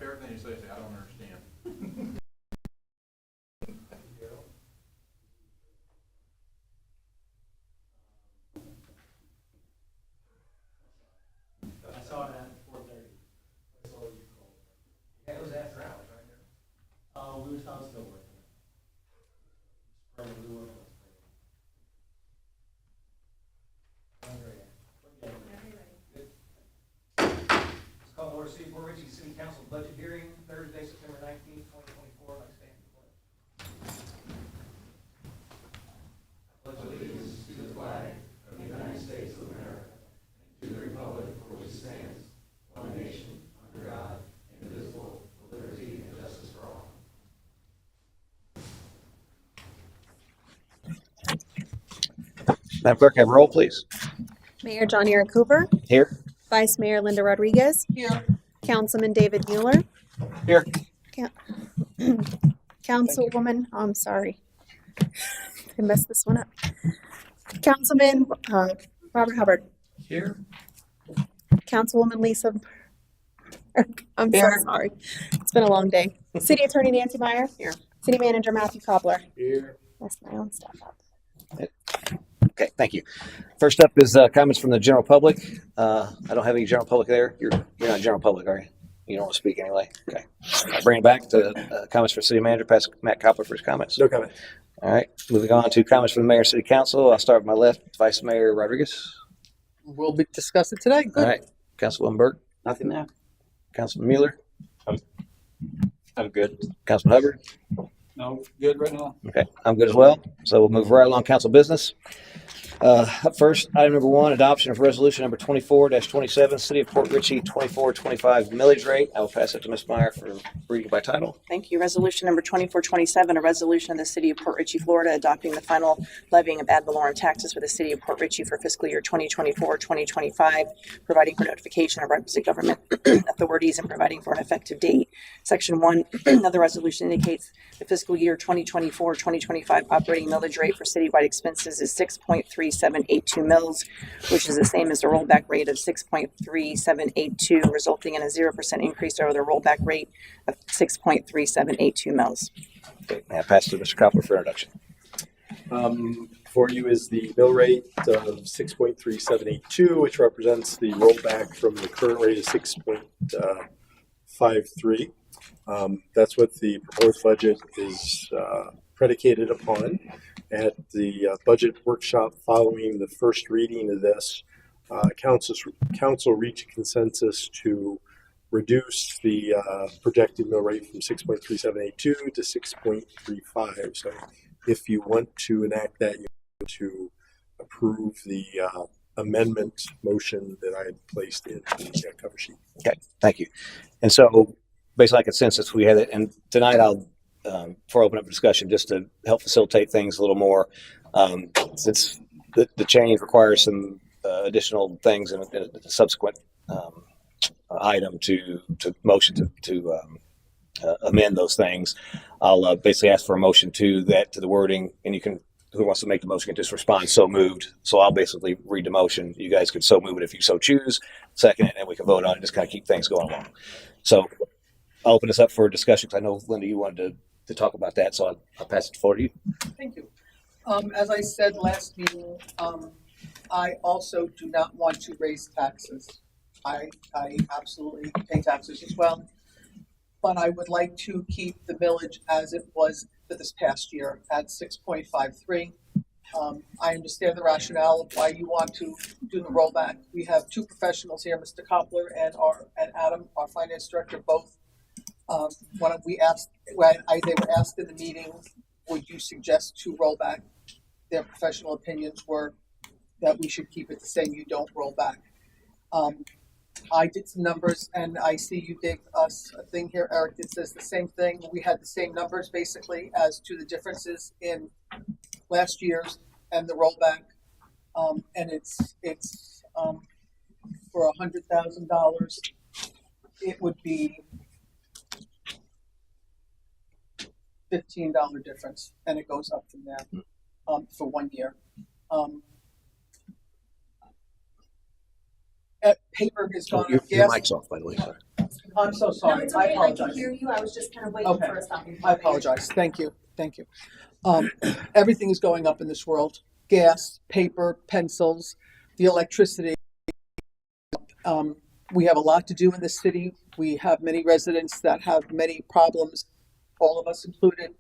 After everything you say, I don't understand. I saw it at 4:30. That's all you called. Yeah, it was after hours, right? I was still working. Spraying the work. Let's call order City of Port Richey City Council budget hearing, Thursday, September 19th, 2024. Like stand for pledge. Pledge allegiance to the flag of the United States of America, and to the republic for which it stands, one nation, under God, indivisible, with liberty and justice for all. Madam Clerk, have a roll, please. Mayor John Eric Cooper, Here. Vice Mayor Linda Rodriguez. Here. Councilman David Mueller. Here. Councilwoman, I'm sorry. I messed this one up. Councilman Robert Hubbard. Here. Councilwoman Lisa. I'm Here. so sorry. It's been a long day. City Attorney Nancy Meyer. Here. City Manager Matthew Cobbler. Here. Messed my own stuff up. Okay, thank you. First up is comments from the general public. I don't have any general public there. You're not general public, are you? You don't want to speak anyway. Okay. I'll bring it back to comments for City Manager. Pass Matt Cobbler for his comments. No comment. All right. Moving on to comments from the Mayor and City Council. I'll start with my left, Vice Mayor Rodriguez. We'll be discussing today. Good. All right. Councilwoman Burke. Nothing there. Councilman Mueller. I'm good. Councilman Hubbard. No, good right now. Okay, I'm good as well. So we'll move right along council business. Up first, item number 1, adoption of resolution number 24-27, City of Port Richey 24-25 millage rate. I will pass it to Ms. Meyer for reading by title. Thank you. Resolution number 2427, a resolution of the City of Port Richey, Florida, adopting the final levying of ad valorem taxes for the City of Port Richey for fiscal year 2024-2025, providing for notification of requisite government authorities and providing for an effective date. Section 1 of the resolution indicates the fiscal year 2024-2025 operating millage rate for citywide expenses is 6.3782 mils, which is the same as the rollback rate of 6.3782, resulting in a 0% increase over the rollback rate of 6.3782 mils. Okay, may I pass it to Mr. Cobbler for introduction? Before you is the mill rate of 6.3782, which represents the rollback from the current rate of 6.53. That's what the proposed budget is predicated upon. At the budget workshop following the first reading of this, council reached a consensus to reduce the projected mill rate from 6.3782 to 6.35. So if you want to enact that, you want to approve the amendment motion that I had placed in the cover sheet. Okay, thank you. And so based on a consensus, we had it, and tonight I'll before I open up discussion, just to help facilitate things a little more, since the change requires some additional things in a subsequent item to motion to amend those things. I'll basically ask for a motion to the wording, and you can, who wants to make the motion can just respond, so moved. So I'll basically read the motion. You guys could so move it if you so choose, second it, and we can vote on it, just kind of keep things going along. So I'll open this up for discussion, because I know, Linda, you wanted to talk about that, so I'll pass it forward to you. Thank you. As I said last meeting, I also do not want to raise taxes. I absolutely pay taxes as well, but I would like to keep the millage as it was for this past year at 6.53. I understand the rationale of why you want to do the rollback. We have two professionals here, Mr. Cobbler and Adam, our finance director, both. They were asked in the meeting, would you suggest to roll back? Their professional opinions were that we should keep it the same. You don't roll back. I did some numbers, and I see you gave us a thing here, Eric, that says the same thing. We had the same numbers basically as to the differences in last year's and the rollback, and it's for $100,000. It would be $15 difference, and it goes up from there for 1 year. Paper has gone up. Your mic's off, by the way. Sorry. I'm so No, sorry. it's I okay, I can apologize. hear you, I was just kind of waiting Okay. for a stopping point. I apologize. Thank you. Thank you. Everything is going up in this world. Gas, paper, pencils, the electricity. We have a lot to do in this city. We have many residents that have many problems, all of us included,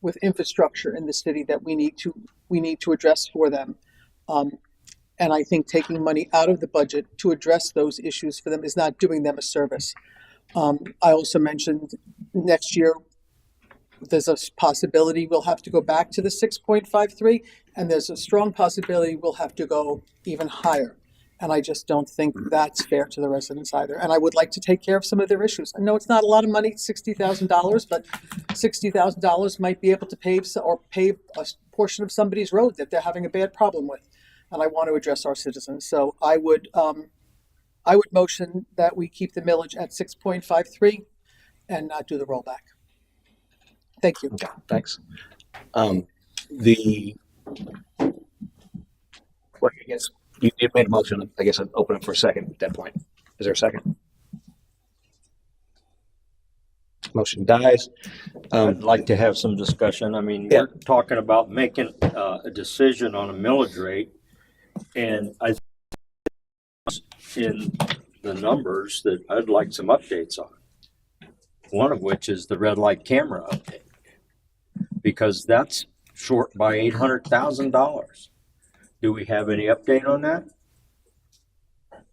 with infrastructure in the city that we need to address for them. And I think taking money out of the budget to address those issues for them is not doing them a service. I also mentioned next year, there's a possibility we'll have to go back to the 6.53, and there's a strong possibility we'll have to go even higher. And I just don't think that's fair to the residents either. And I would like to take care of some of their issues. I know it's not a lot of money, $60,000, but $60,000 might be able to pave a portion of somebody's road that they're having a bad problem with. And I want to address our citizens. So I would motion that we keep the millage at 6.53 and not do the rollback. Thank you. Okay, thanks. Well, I guess you made a motion. I guess I'd open it for a second at that point. Is there a second? Motion dies. I'd like to have some discussion. I mean, Yeah. we're talking about making a decision on a millage rate, and I in the numbers that I'd like some updates on. One of which is the red light camera update, because that's short by $800,000. Do we have any update on that?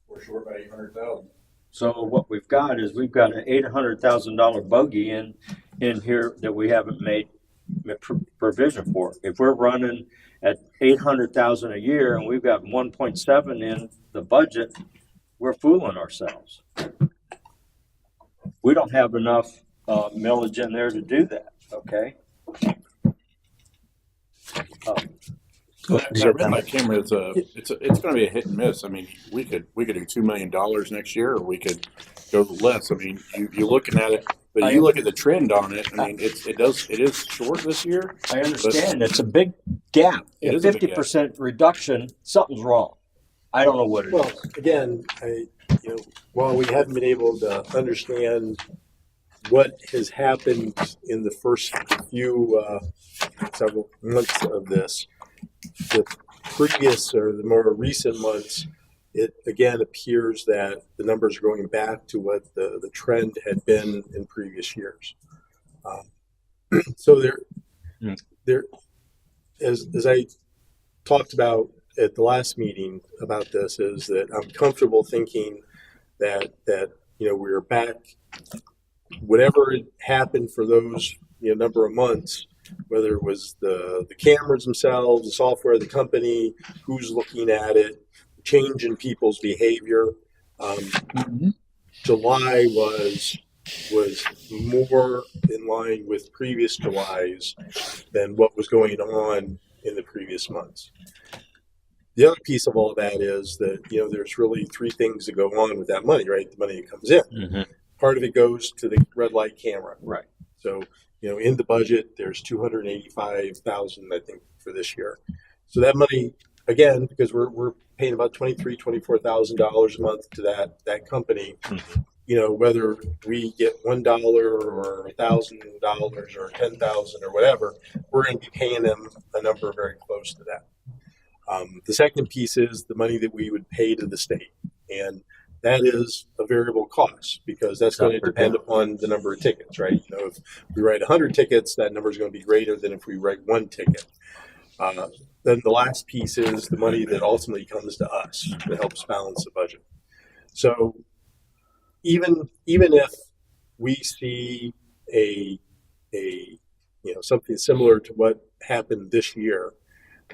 We're short by 800,000. So what we've got is we've got an $800,000 bogey in here that we haven't made provision for. If we're running at 800,000 a year and we've got 1.7 in the budget, we're fooling ourselves. We don't have enough millage in there to do that. Okay. That red light camera is it's going to be a hit and miss. I mean, we could do $2 million next year, or we could go less. I mean, you're looking at it, but you look at the trend on it. I mean, it is short this year. I understand it's a big gap. It At is a big 50% reduction, something's wrong. I don't know what it Well, is. again, while we haven't been able to understand what has happened in the first few several months of this, the previous or the more recent months, it again appears that the numbers are going back to what the trend had been in previous years. So there, as I talked about at the last meeting about this, is that I'm comfortable thinking that we're back, whatever happened for those number of months, whether it was the cameras themselves, the software, the company, who's looking at it, change in people's behavior. July was more in line with previous Julys than what was going on in the previous months. The other piece of all of that is that there's really three things that go on with that money, right? The money that comes in. Mm-hmm. Part of it goes to the red light camera. Right. So, in the budget, there's $285,000, I think, for this year. So that money, again, because we're paying about $24,000 a month to that company, whether we get $1 or $1,000 or $10,000 or whatever, we're going to be paying them a number very close to that. The second piece is the money that we would pay to the state, and that is a variable cost because that's going to depend upon the number of tickets, right? If we write 100 tickets, that number is going to be greater than if we write one ticket. Then the last piece is the money that ultimately comes to us that helps balance the budget. So even if we see a something similar to what happened this year,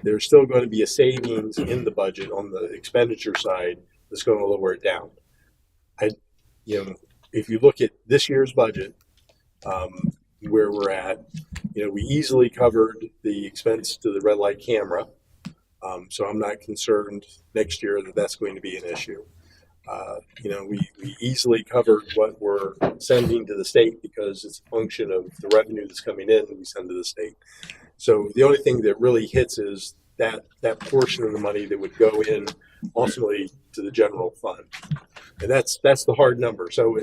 there's still going to be a savings in the budget on the expenditure side that's going to lower it down. If you look at this year's budget, where we're at, we easily covered the expense to the red light camera. So I'm not concerned next year that that's going to be an issue. We easily covered what we're sending to the state because it's a function of the revenue that's coming in that we send to the state. So the only thing that really hits is that portion of the money that would go in ultimately to the general fund. And that's the hard number. So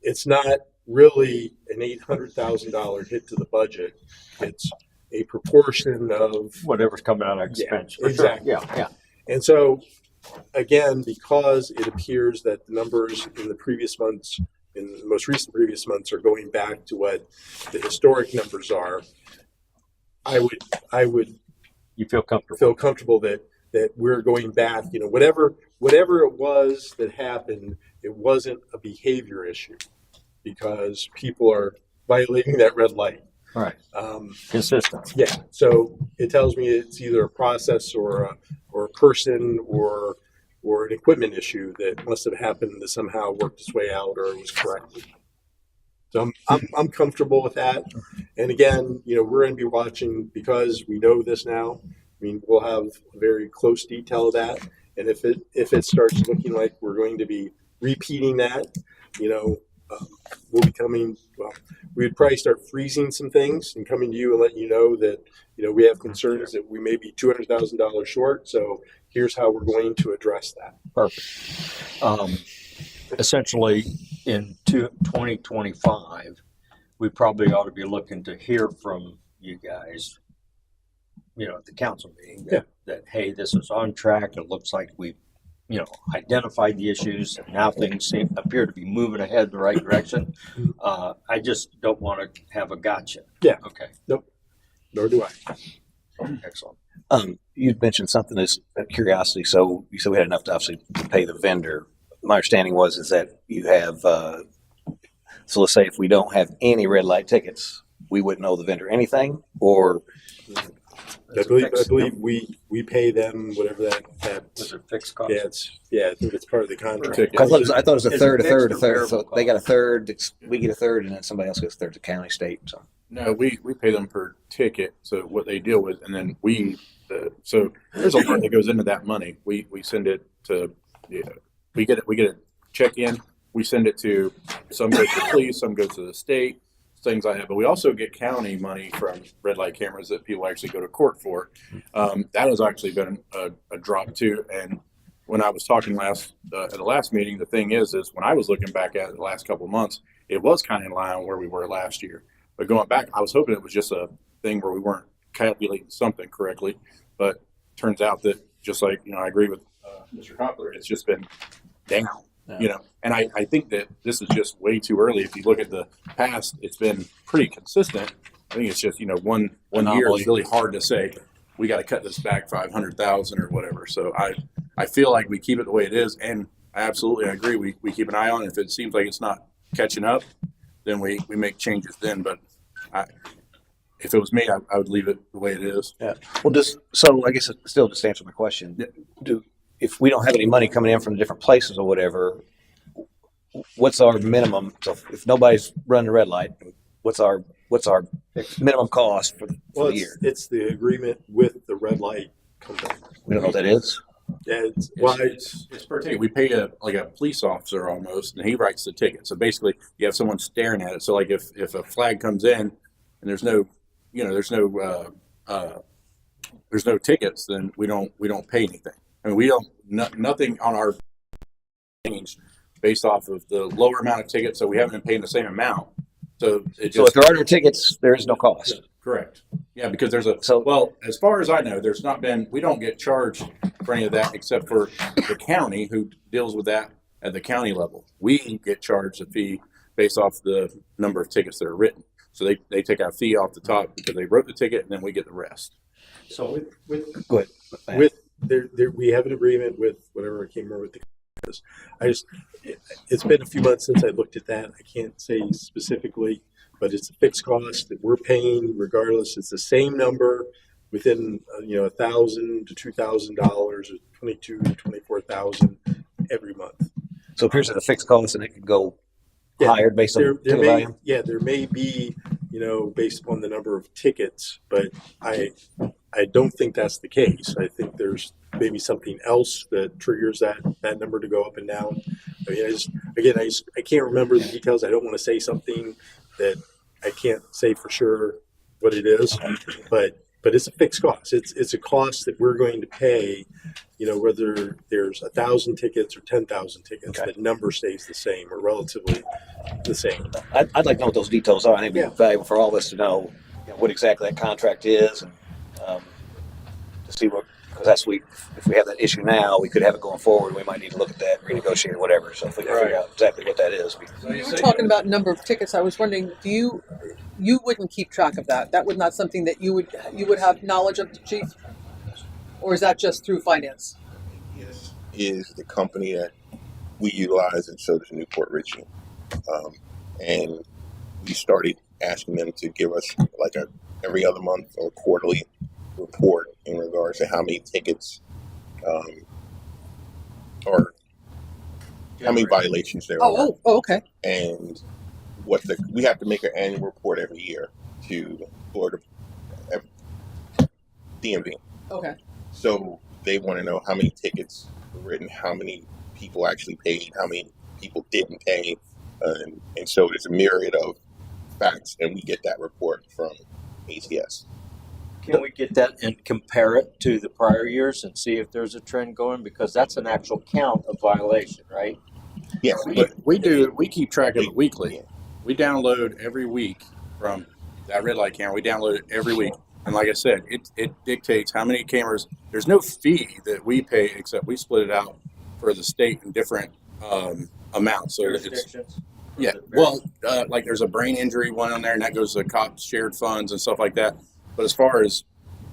it's not really an $800,000 hit to the budget. It's a proportion of, Whatever's coming out of expense. Yeah, exactly. Yeah. and so again, because it appears that the numbers in the previous months, in the most recent previous months, are going back to what the historic numbers are, I would You feel comfortable. feel comfortable that we're going back, whatever it was that happened, it wasn't a behavior issue because people are violating that red light. Right. Consistent. Yeah, so it tells me it's either a process or a person or an equipment issue that must have happened that somehow worked its way out or was corrected. So I'm comfortable with that. And again, we're going to be watching because we know this now. I mean, we'll have a very close detail of that. And if it starts looking like we're going to be repeating that, we'll be coming. Well, we'd probably start freezing some things and coming to you and letting you know that we have concerns that we may be $200,000 short. So here's how we're going to address that. Perfect. Essentially, in 2025, we probably ought to be looking to hear from you guys, at the council meeting, that hey, this is on track. It looks like we've, identified the issues, and now things appear to be moving ahead in the right direction. I just don't want to have a gotcha. Yeah. Okay. Nope. Nor do I. Excellent. You'd mentioned something as a curiosity. So you said we had enough to obviously pay the vendor. My understanding is that you have, so let's say if we don't have any red light tickets, we wouldn't owe the vendor anything, or I believe we pay them whatever that Was it fixed cost? I think it's part of the contract. I thought it was a Is it third, a fixed third, or a third. variable So they got a third, we get a third, and then somebody else gets a third to county, state. So No, we pay them per ticket. So what they deal with, and then so there's a lot that goes into that money. We send it to, we get a check in. We send it to, some goes to the police, some goes to the state, things like that. But we also get county money from red light cameras that people actually go to court for. That has actually been a drop too. And when I was talking at the last meeting, the thing is when I was looking back at it the last couple of months, it was kind of in line where we were last year. But going back, I was hoping it was just a thing where we weren't calculating something correctly. But turns out that just like, I agree with Mr. Hopler, it's just been down. Yeah. And I think that this is just way too early. If you look at the past, it's been pretty consistent. I think it's just, one year is really hard to say, we got to cut this back 500,000 or whatever. So I feel like we keep it the way it is. And I absolutely agree. We keep an eye on it. If it seems like it's not catching up, then we make changes then. But if it was me, I would leave it the way it is. yeah. Well, so I guess it still just answer my question. If we don't have any money coming in from different places or whatever, what's our minimum? So if nobody's running a red light, what's our minimum cost for the year? It's the agreement with the red light company. We don't know what that is. Yeah, It's per ticket. We pay a police officer almost, and he writes the ticket. So basically, you have someone staring at it. So like if a flag comes in and there's no tickets, then we don't pay anything. I mean, nothing on our change based off of the lower amount of tickets. So we haven't been paying the same amount. So if there are no tickets, there is no cost. Correct. Yeah, because there's So as far as I know, we don't get charged for any of that except for the county who deals with that at the county level. We get charged a fee based off the number of tickets that are written. So they take our fee off the top because they wrote the ticket, and then we get the rest. So with go ahead. with we have an agreement with whatever I can't remember what it's been a few months since I looked at that. I can't say specifically, but it's a fixed cost that we're paying regardless. It's the same number within $1,000 to $2,000 or $22,000 to $24,000 every month. So it appears at a fixed cost, and it could go higher based on ticket volume. Yeah, there may be, based upon the number of tickets, but I don't think that's the case. I think there's maybe something else that triggers that number to go up and down. I mean, I can't remember the details. I don't want to say something that I can't say for sure what it is, but but it's a fixed cost. It's a cost that we're going to pay, you know, whether there's 1,000 tickets or 10,000 tickets, Okay. the number stays the same or relatively the same. I'd like to know what those details are. I think it'd Yeah. be valuable for all of us to know, what exactly that contract is, and to see what, because if we have that issue now, we could have it going forward. We might need to look at that, renegotiate, or whatever. So if we can figure out exactly what that is. You were talking about number of tickets. I was wondering, you wouldn't keep track of that? That would not something that you would have knowledge of, Chief? Or is that just through finance? Is the company that we utilize, and so does Newport Richie. And we started asking them to give us like a every other month or quarterly report in regards to how many tickets or how many violations there are, Oh, okay. and we have to make an annual report every year to Florida DMV. Okay. So they want to know how many tickets were written, how many people actually paid, how many people didn't pay, and so there's a myriad of facts, and we get that report from ATS. Can we get that and compare it to the prior years and see if there's a trend going? Because that's an actual count of violation, right? Yes, but We keep track of it weekly. We download every week from that red light camera. We download it every week. And like I said, it dictates how many cameras. There's no fee that we pay except we split it out for the state in different amounts. So it's, Jurisdictions? yeah, well, like there's a brain injury one on there, and that goes to cops shared funds and stuff like that. But as far as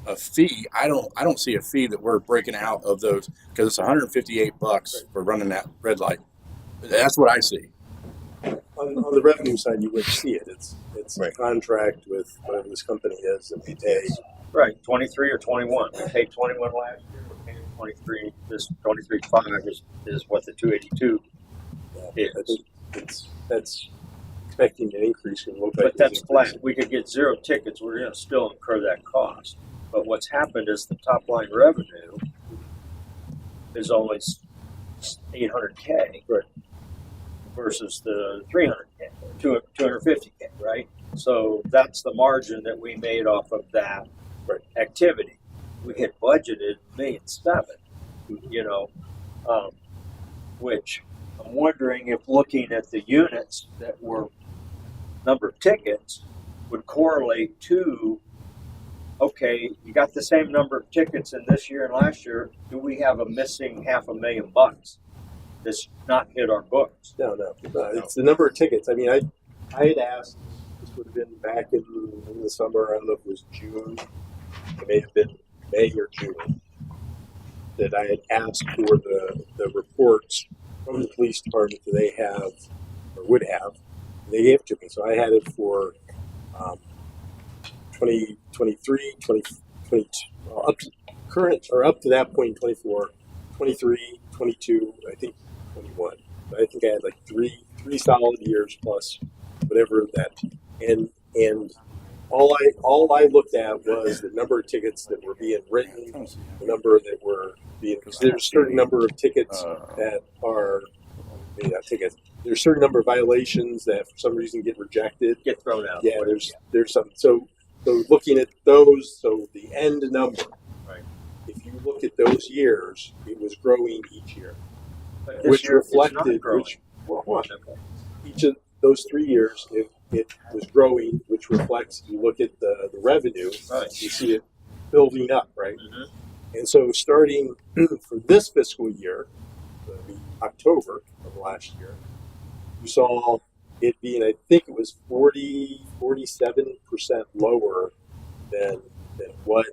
a fee, I don't see a fee that we're breaking out of those, because it's $158 for running that red light. That's what I see. On the revenue side, you wouldn't see it. It's Right. a contract with whatever this company is that we pay. Right, 23 or 21. We paid 21 last year. We're paying 23. This 23.5 is what the 282 is. I think that's expecting an increase in low. But that's flat. We could get 0 tickets. We're going to still incur that cost. But what's happened is the top line revenue is only 800K, Right. versus the 300K, 250K, right? So that's the margin that we made off of that Right. activity. We had budgeted $1.7 million, which I'm wondering if looking at the units that were number of tickets would correlate to, okay, you got the same number of tickets in this year and last year. Do we have a missing $500,000 that's not hit our books? No, it's the number of tickets. I mean, I had asked. This would have been back in the summer. I don't know if it was June. It may have been May or June. That I had asked for the reports from the police department that they have or would have. And they gave it to me, so I had it for 2023, 2022, up to current or up to that point, 24, 23, 22, I think 21. I think I had like three solid years plus whatever that, and all I looked at was the number of tickets that were being written, the number that were being, because there's a certain number of tickets that are, maybe not tickets, there's a certain number of violations that for some reason get rejected. Get thrown out. Yeah, there's some. So looking at those, so the end number, Right. if you look at those years, it was growing each year, But this which year it's not reflected, growing. Okay. each of those 3 years, it was growing, which reflects, you look at the revenue, Right. you see it building up, right? Mhm. And so starting for this fiscal year, October of last year, you saw it being, I think it was 47% lower than what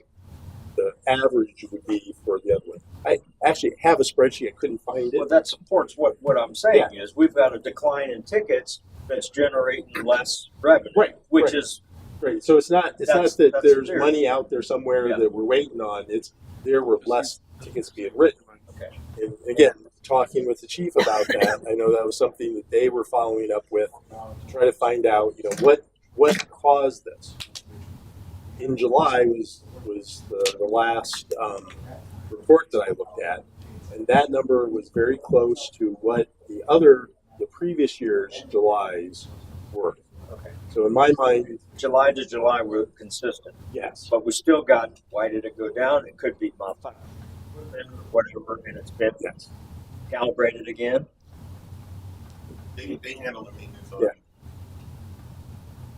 the average would be for the other one. I actually have a spreadsheet. I couldn't find Well, it. that supports what I'm saying is we've got a decline in tickets that's generating less revenue, Right, which right. is Right. So it's not That's that the there's theory. money out there somewhere Yeah. that we're waiting on. It's there were less tickets being written. okay. And again, talking with the chief about that, I know that was something that they were following up with to try to find out, what caused this. In July was the last report that I looked at, and that number was very close to what the previous year's Julys were. Okay. So in my mind, July to July, we're consistent, yes. but we still got, why did it go down? It could be modified, whatever, and it's been Yes. calibrated again. They handle the maintenance on Yeah. it.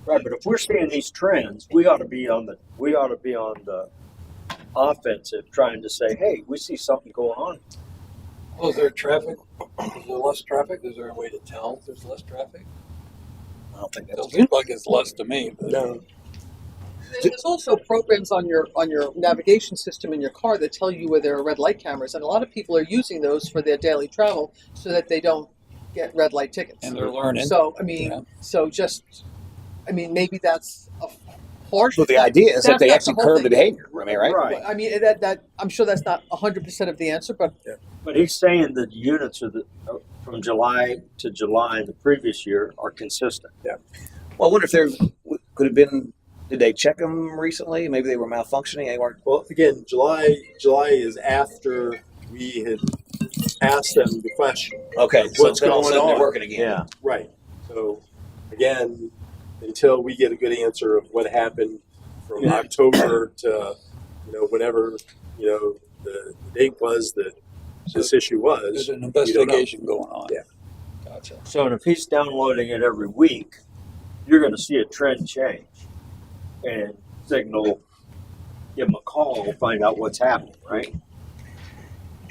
Right, but if we're seeing these trends, we ought to be on the offensive, trying to say, hey, we see something going on. Well, is there traffic? Is there less traffic? Is there a way to tell if there's less traffic? I don't think It that's. doesn't look like it's less to me, but No. There's also programs on your navigation system in your car that tell you where there are red light cameras, and a lot of people are using those for their daily travel so that they don't get red light tickets. and they're learning. So I mean, maybe that's a harsh. Well, the idea is that they that's the actually whole curb the thing. behavior. I mean, right? Right. I mean that I'm sure that's not 100% of the answer, but But he's saying that units are from July to July in the previous year are consistent. Well, I wonder if there could have been. Did they check them recently? Maybe they were malfunctioning. They weren't. Well, again, July is after we had asked them the question. Okay, so What's then all of a going sudden they're on? working again. Yeah. Right. So again, until we get a good answer of what happened from October to whenever the date was that this issue was, There's an we don't know. investigation going on. Yeah. Gotcha. So if he's downloading it every week, you're going to see a trend change and signal, give him a call, find out what's happening, right?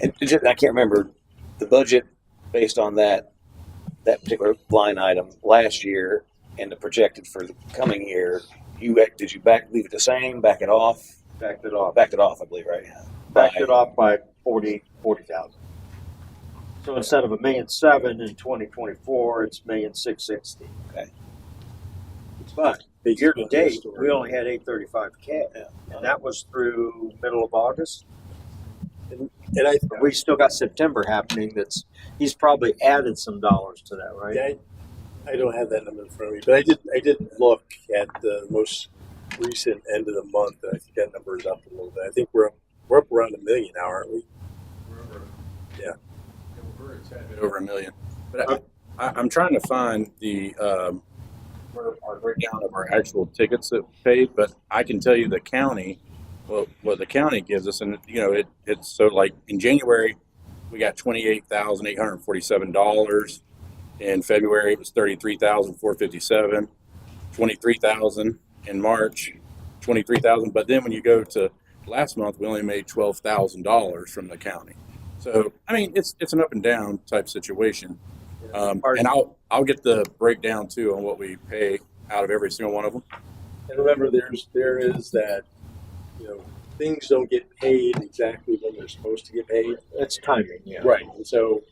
And I can't remember the budget based on that particular line item last year and the projected for the coming year. Did you leave it the same? Back it off? Backed it off. Backed it off, I believe, right? Backed it off by 40,000. So instead of $1.7 million in 2024, it's $1.660 million. Okay. But Based year on to date, the story. we only had 835K, and that was through middle of August. And I We still got September happening. He's probably added some dollars to that, right? I don't have that number in front of me, but I did look at the most recent end of the month, and I think that number is up a little bit. I think we're up around $1 million now, aren't we? Yeah. We're a tad bit over $1 million. But I'm trying to find the our breakdown of our actual tickets that we paid, but I can tell you the county, what the county gives us, and it's so like in January we got $28,847. In February it was $33,457, $23,000 in March, $23,000. But then when you go to last month, we only made $12,000 from the county. So I mean, it's an up and down type situation. And I'll get the breakdown too on what we pay out of every single one of them. And remember, there is that, things don't get paid exactly when they're supposed to get paid. It's timing, yeah. Right. And so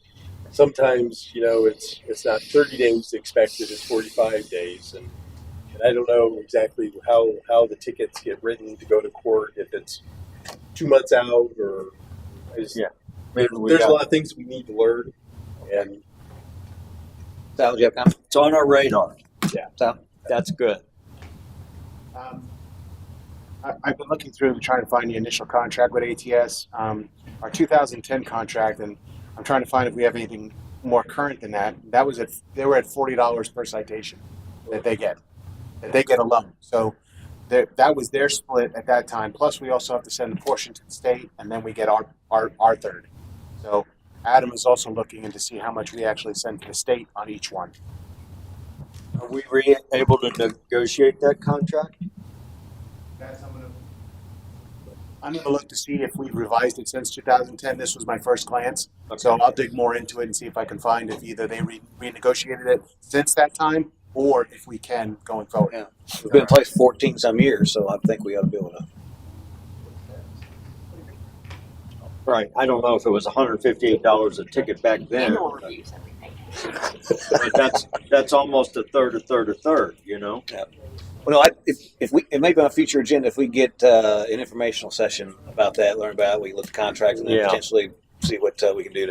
sometimes, it's not 30 days expected, it's 45 days. And I don't know exactly how the tickets get written to go to court, if it's 2 months out or Yeah. Maybe there's a lot of things we need to learn. And Sal, do you have a comment? It's on our radar. Yeah. Sal? That's good. I've been looking through and trying to find the initial contract with ATS, our 2010 contract, and I'm trying to find if we have anything more current than that. They were at $40 per citation that they get alone. So that was their split at that time. Plus, we also have to send a portion to the state, and then we get our third. So Adam is also looking into see how much we actually send to the state on each one. Are we able to negotiate that contract? I'm going to look to see if we've revised it since 2010. This was my first glance. So I'll dig more into it and see if I can find if either they renegotiated it since that time or if we can going forward. Yeah. We've been in place 14 some years, so I think we ought to be able to. Right. I don't know if it was $158 a ticket back then. But that's almost a third. Well, no, if we, it may be on a future agenda if we get an informational session about that, learn about it, we look at the contract and then Yeah. potentially see what we can do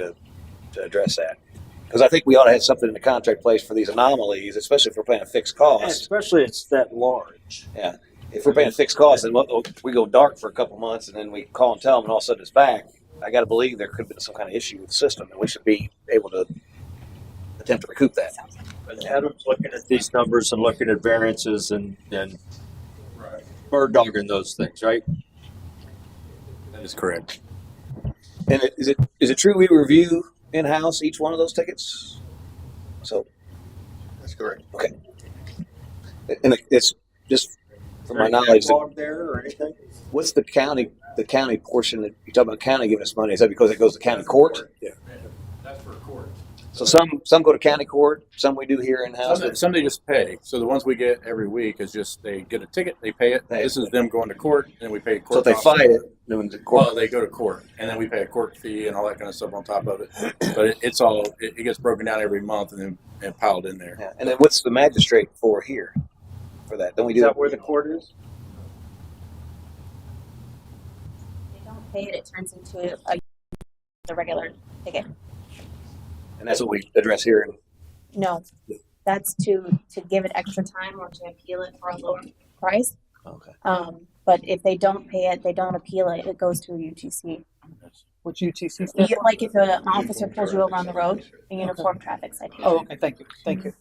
to address that. Because I think we ought to have something in the contract place for these anomalies, especially if we're paying a fixed cost. Especially it's that large. Yeah. If we're paying a fixed cost and we go dark for a couple months and then we call and tell them and all of a sudden it's back, I got to believe there could have been some kind of issue with the system and we should be able to attempt to recoup that. But Adam's looking at these numbers and looking at variances and bird dogging those things, right? That is correct. And is it true we review in-house each one of those tickets? So, That's correct. okay. And it's just from my Is there any knowledge, backlog there or anything? what's the county portion that you talk about county giving us money? Is that because it goes to county court? Yeah. That's for court. So some go to county court, some we do here in-house. Some they just pay. So the ones we get every week is just they get a ticket, they pay it. Pay it. This is them going to court, and we pay So court. if they costs. fight it, then the court. Well, they go to court, and then we pay a court fee and all that kind of stuff on top of it. But it's all it gets broken down every month and piled in there. Yeah. And then what's the magistrate for here for that? Don't we do Is that? that where the court is? If they don't pay it, it turns into the regular ticket. And that's what we address here. And No, that's to give it extra time or to appeal it for a lower price. okay. But if they don't pay it, they don't appeal it, it goes to a UTC. Which UTC stands for? Like if an officer pulls you over on the road, a uniform traffic citation. Oh, okay, thank you.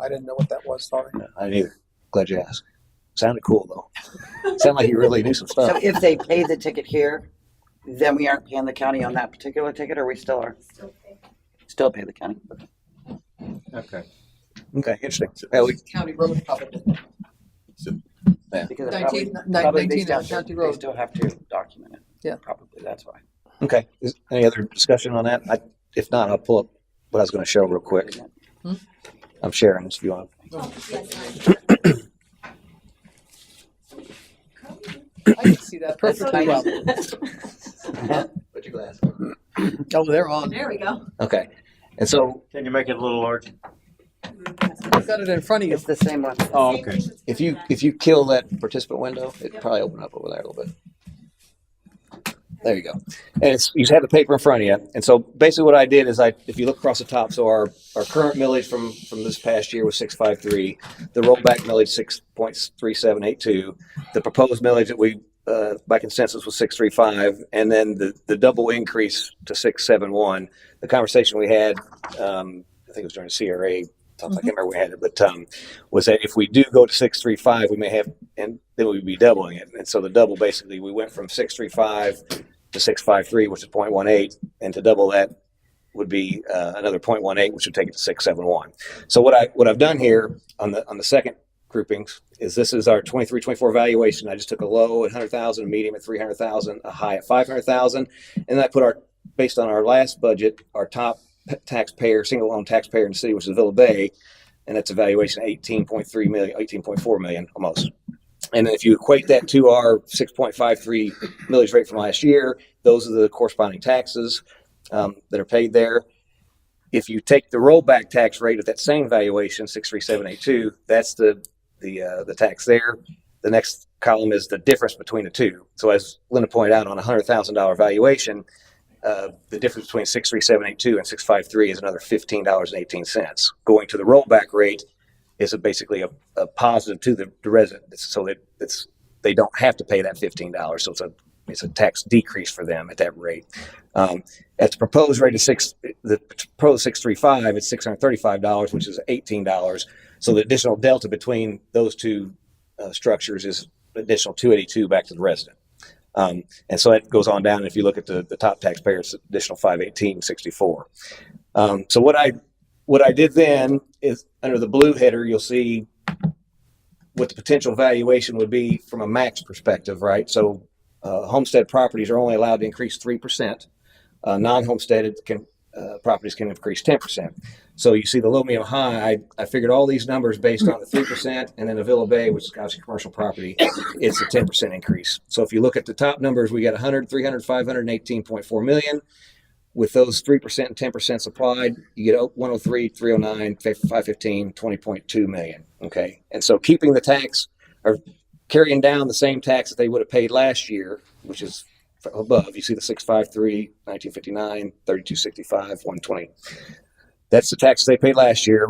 I didn't know what that was, sorry. I didn't either. Glad you asked. Sounded cool though. Sounded like you really knew some So stuff. if they pay the ticket here, then we aren't paying the county on that particular ticket, or we still are? Still pay the county. Okay. Okay, interesting. Yeah, we, County road probably. Because it 19 probably they 19 still, on County they road. still have to document it. Yeah. Probably, that's why. okay. Any other discussion on that? If not, I'll pull up what I was going to show real quick. I'm sharing this if you want. I can see that perfectly well. Put your glass. Oh, they're on. There we go. Okay. And so Can you make it a little larger? You've got it in front of you. It's the same one. Oh, okay. if you kill that participant window, it'll probably open up over there a little bit. There you go. And you just have the paper in front of you. And so basically what I did is if you look across the top, so our current millage from this past year was 653. The rollback millage 6.3782. The proposed millage that we by consensus was 635, and then the double increase to 671. The conversation we had, I think it was during the CRA. I can't remember when we had it, but was that if we do go to 635, we may have, and then we'd be doubling it. And so the double basically, we went from 635 to 653, which is 0.18, and to double that would be another 0.18, which would take it to 671. So what I've done here on the second groupings is this is our 23-24 valuation. I just took a low at 100,000, a medium at 300,000, a high at 500,000, and I put based on our last budget, our top taxpayer, single loan taxpayer in the city, which is Villa Bay, and that's a valuation of 18.3 million, 18.4 million almost. And then if you equate that to our 6.53 millage rate from last year, those are the corresponding taxes that are paid there. If you take the rollback tax rate of that same valuation, 63782, that's the tax there. The next column is the difference between the two. So as Linda pointed out, on a $100,000 valuation, the difference between 63782 and 653 is another $15.18. Going to the rollback rate is basically a positive to the resident, so that they don't have to pay that $15. So it's a tax decrease for them at that rate. At the proposed rate of the proposed 635, it's $635, which is $18. So the additional delta between those two structures is additional $282 back to the resident. And so that goes on down. If you look at the top taxpayer, it's additional $518.64. So what I did then is under the blue header, you'll see what the potential valuation would be from a max perspective, right? So homestead properties are only allowed to increase 3%. Non-homesteaded properties can increase 10%. So you see the low, medium, high. I figured all these numbers based on the 3%, and then the Villa Bay, which is obviously commercial property, it's a 10% increase. So if you look at the top numbers, we got 100, 300, 518.4 million. With those 3% and 10% supplied, you get 103, 309, 515, 20.2 million. Okay. And so keeping the tax or carrying down the same tax that they would have paid last year, which is above, you see the 653, 1959, 3265, 120. That's the taxes they paid last year.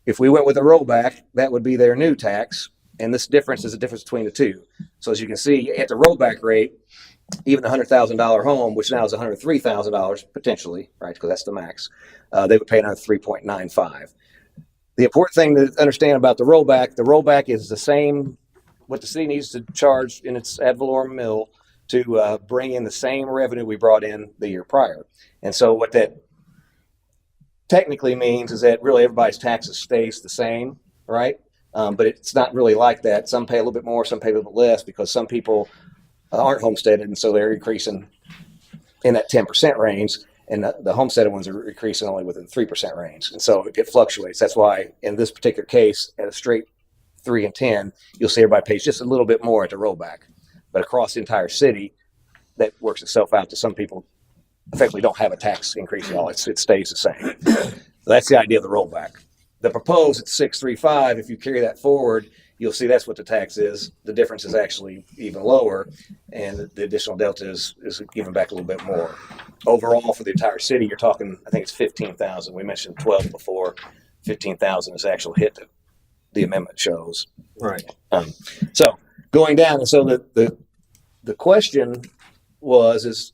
If we went with a rollback, that would be their new tax. And this difference is the difference between the two. So as you can see, at the rollback rate, even the $100,000 home, which now is $103,000 potentially, right? Because that's the max. They would pay another 3.95. The important thing to understand about the rollback is the same, what the city needs to charge in its ad valorem mill to bring in the same revenue we brought in the year prior. And so what that technically means is that really everybody's taxes stays the same, right? But it's not really like that. Some pay a little bit more, some pay a little bit less because some people aren't homesteaded, and so they're increasing in that 10% range. And the homesteaded ones are increasing only within 3% range. And so it fluctuates. That's why in this particular case, at a straight 3 and 10, you'll see everybody pays just a little bit more at the rollback. But across the entire city, that works itself out to some people effectively don't have a tax increase at all. It stays the same. So that's the idea of the rollback. The proposed at 635, if you carry that forward, you'll see that's what the tax is. The difference is actually even lower, and the additional delta is giving back a little bit more. Overall, for the entire city, you're talking, I think it's 15,000. We mentioned 12 before. 15,000 is the actual hit that the amendment shows. Right. So going down, and so the question was,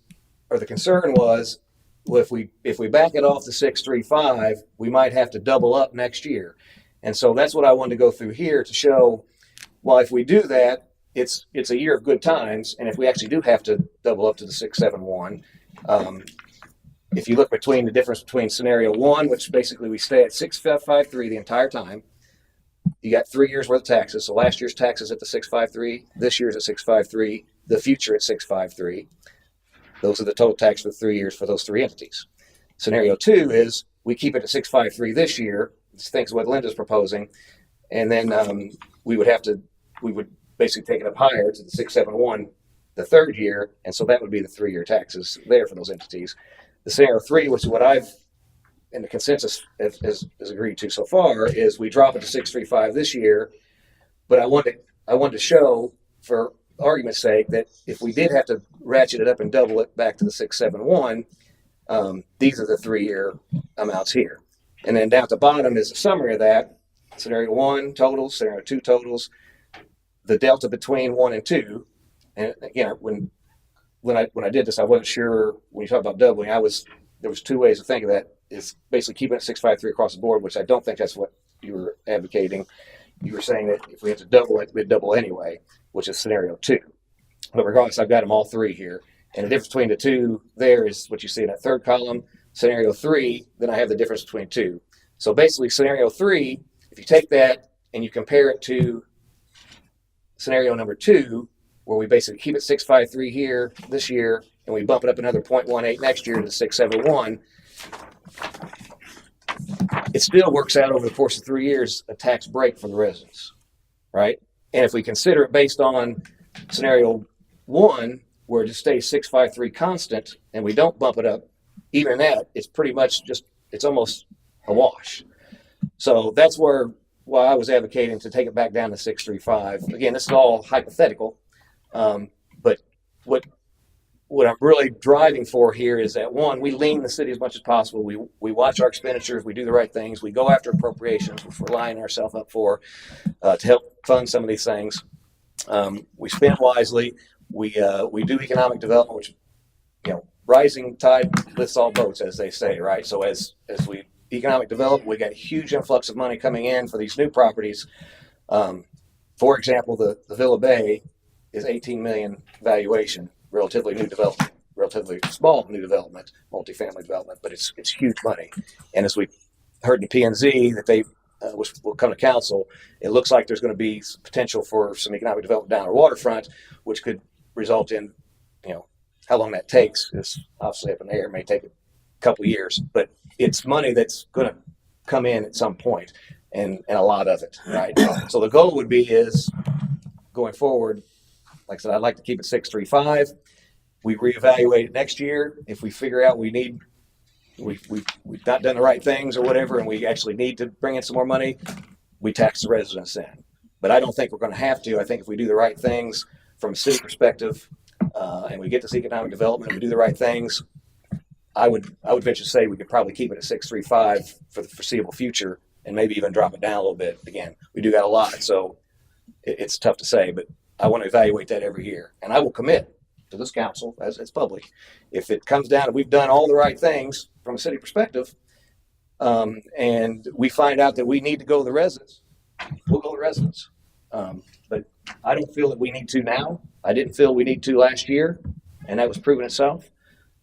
or the concern was, well, if we back it off to 635, we might have to double up next year. And so that's what I wanted to go through here to show, well, if we do that, it's a year of good times. And if we actually do have to double up to the 671, if you look between the difference between scenario 1, which basically we stay at 653 the entire time, you got 3 years worth of taxes. So last year's taxes at the 653, this year's at 653, the future at 653. Those are the total tax for 3 years for those 3 entities. Scenario 2 is we keep it at 653 this year. Thanks to what Linda's proposing, and then we would basically take it up higher to the 671 the third year, and so that would be the 3-year taxes there for those entities. The scenario 3, which is what I've and the consensus has agreed to so far, is we drop it to 635 this year, but I wanted to show, for argument's sake, that if we did have to ratchet it up and double it back to the 671, these are the 3-year amounts here. And then down at the bottom is a summary of that. Scenario 1 totals, scenario 2 totals, the delta between 1 and 2. And again, when I did this, I wasn't sure when you talk about doubling. There was 2 ways to think of that. Is basically keeping it 653 across the board, which I don't think that's what you were advocating. You were saying that if we had to double it, we'd double anyway, which is scenario 2. But regardless, I've got them all 3 here. And the difference between the 2 there is what you see in that third column. Scenario 3, then I have the difference between 2. So basically scenario 3, if you take that and you compare it to scenario number 2, where we basically keep it 653 here this year, and we bump it up another 0.18 next year to 671, it still works out over the course of 3 years a tax break for the residents, right? And if we consider it based on scenario 1, where it just stays 653 constant, and we don't bump it up, even in that, it's pretty much it's almost a wash. So that's why I was advocating to take it back down to 635. Again, this is all hypothetical, but what I'm really driving for here is that, 1, we lean the city as much as possible. We watch our expenditures. We do the right things. We go after appropriations, which we're lining ourselves up for to help fund some of these things. We spend wisely. We do economic development, which, rising tide lifts all boats, as they say, right? So as we economic develop, we got a huge influx of money coming in for these new properties. For example, the Villa Bay is 18 million valuation. Relatively new development, relatively small new development, multifamily development, but it's huge money. And as we heard in the P&Z that they will come to council, it looks like there's going to be potential for some economic development down our waterfront, which could result in, how long that takes is obviously up in the air. It may take a couple of years, but it's money that's going to come in at some point, and a lot of it, right? So the goal would be is going forward. Like I said, I'd like to keep it 635. We reevaluate it next year. If we figure out we've not done the right things or whatever, and we actually need to bring in some more money, we tax the residents in. But I don't think we're going to have to. I think if we do the right things from a city perspective, and we get this economic development, we do the right things, I would venture to say we could probably keep it at 635 for the foreseeable future, and maybe even drop it down a little bit. Again, we do got a lot, so it's tough to say, but I want to evaluate that every year, and I will commit to this council as it's public. If it comes down and we've done all the right things from a city perspective, and we find out that we need to go to the residents, we'll go to the residents. But I don't feel that we need to now. I didn't feel we need to last year, and that was proven itself.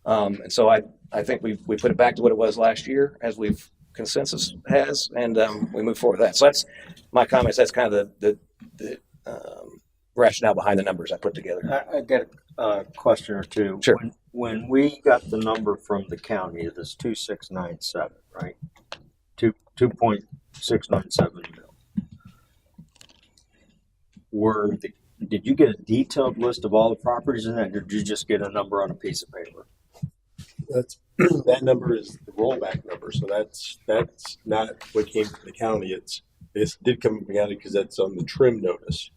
And so I think we put it back to what it was last year, as we've consensus has, and we move forward with that. So that's my comments. That's kind of the rationale behind the numbers I put together. I get a question or two. Sure. When we got the number from the county, this 2697, right? 2.697 mil. Did you get a detailed list of all the properties in that, or did you just get a number on a piece of paper? That's that number is the rollback number, so that's not what came from the county. This did come from the county because that's on the trim notice.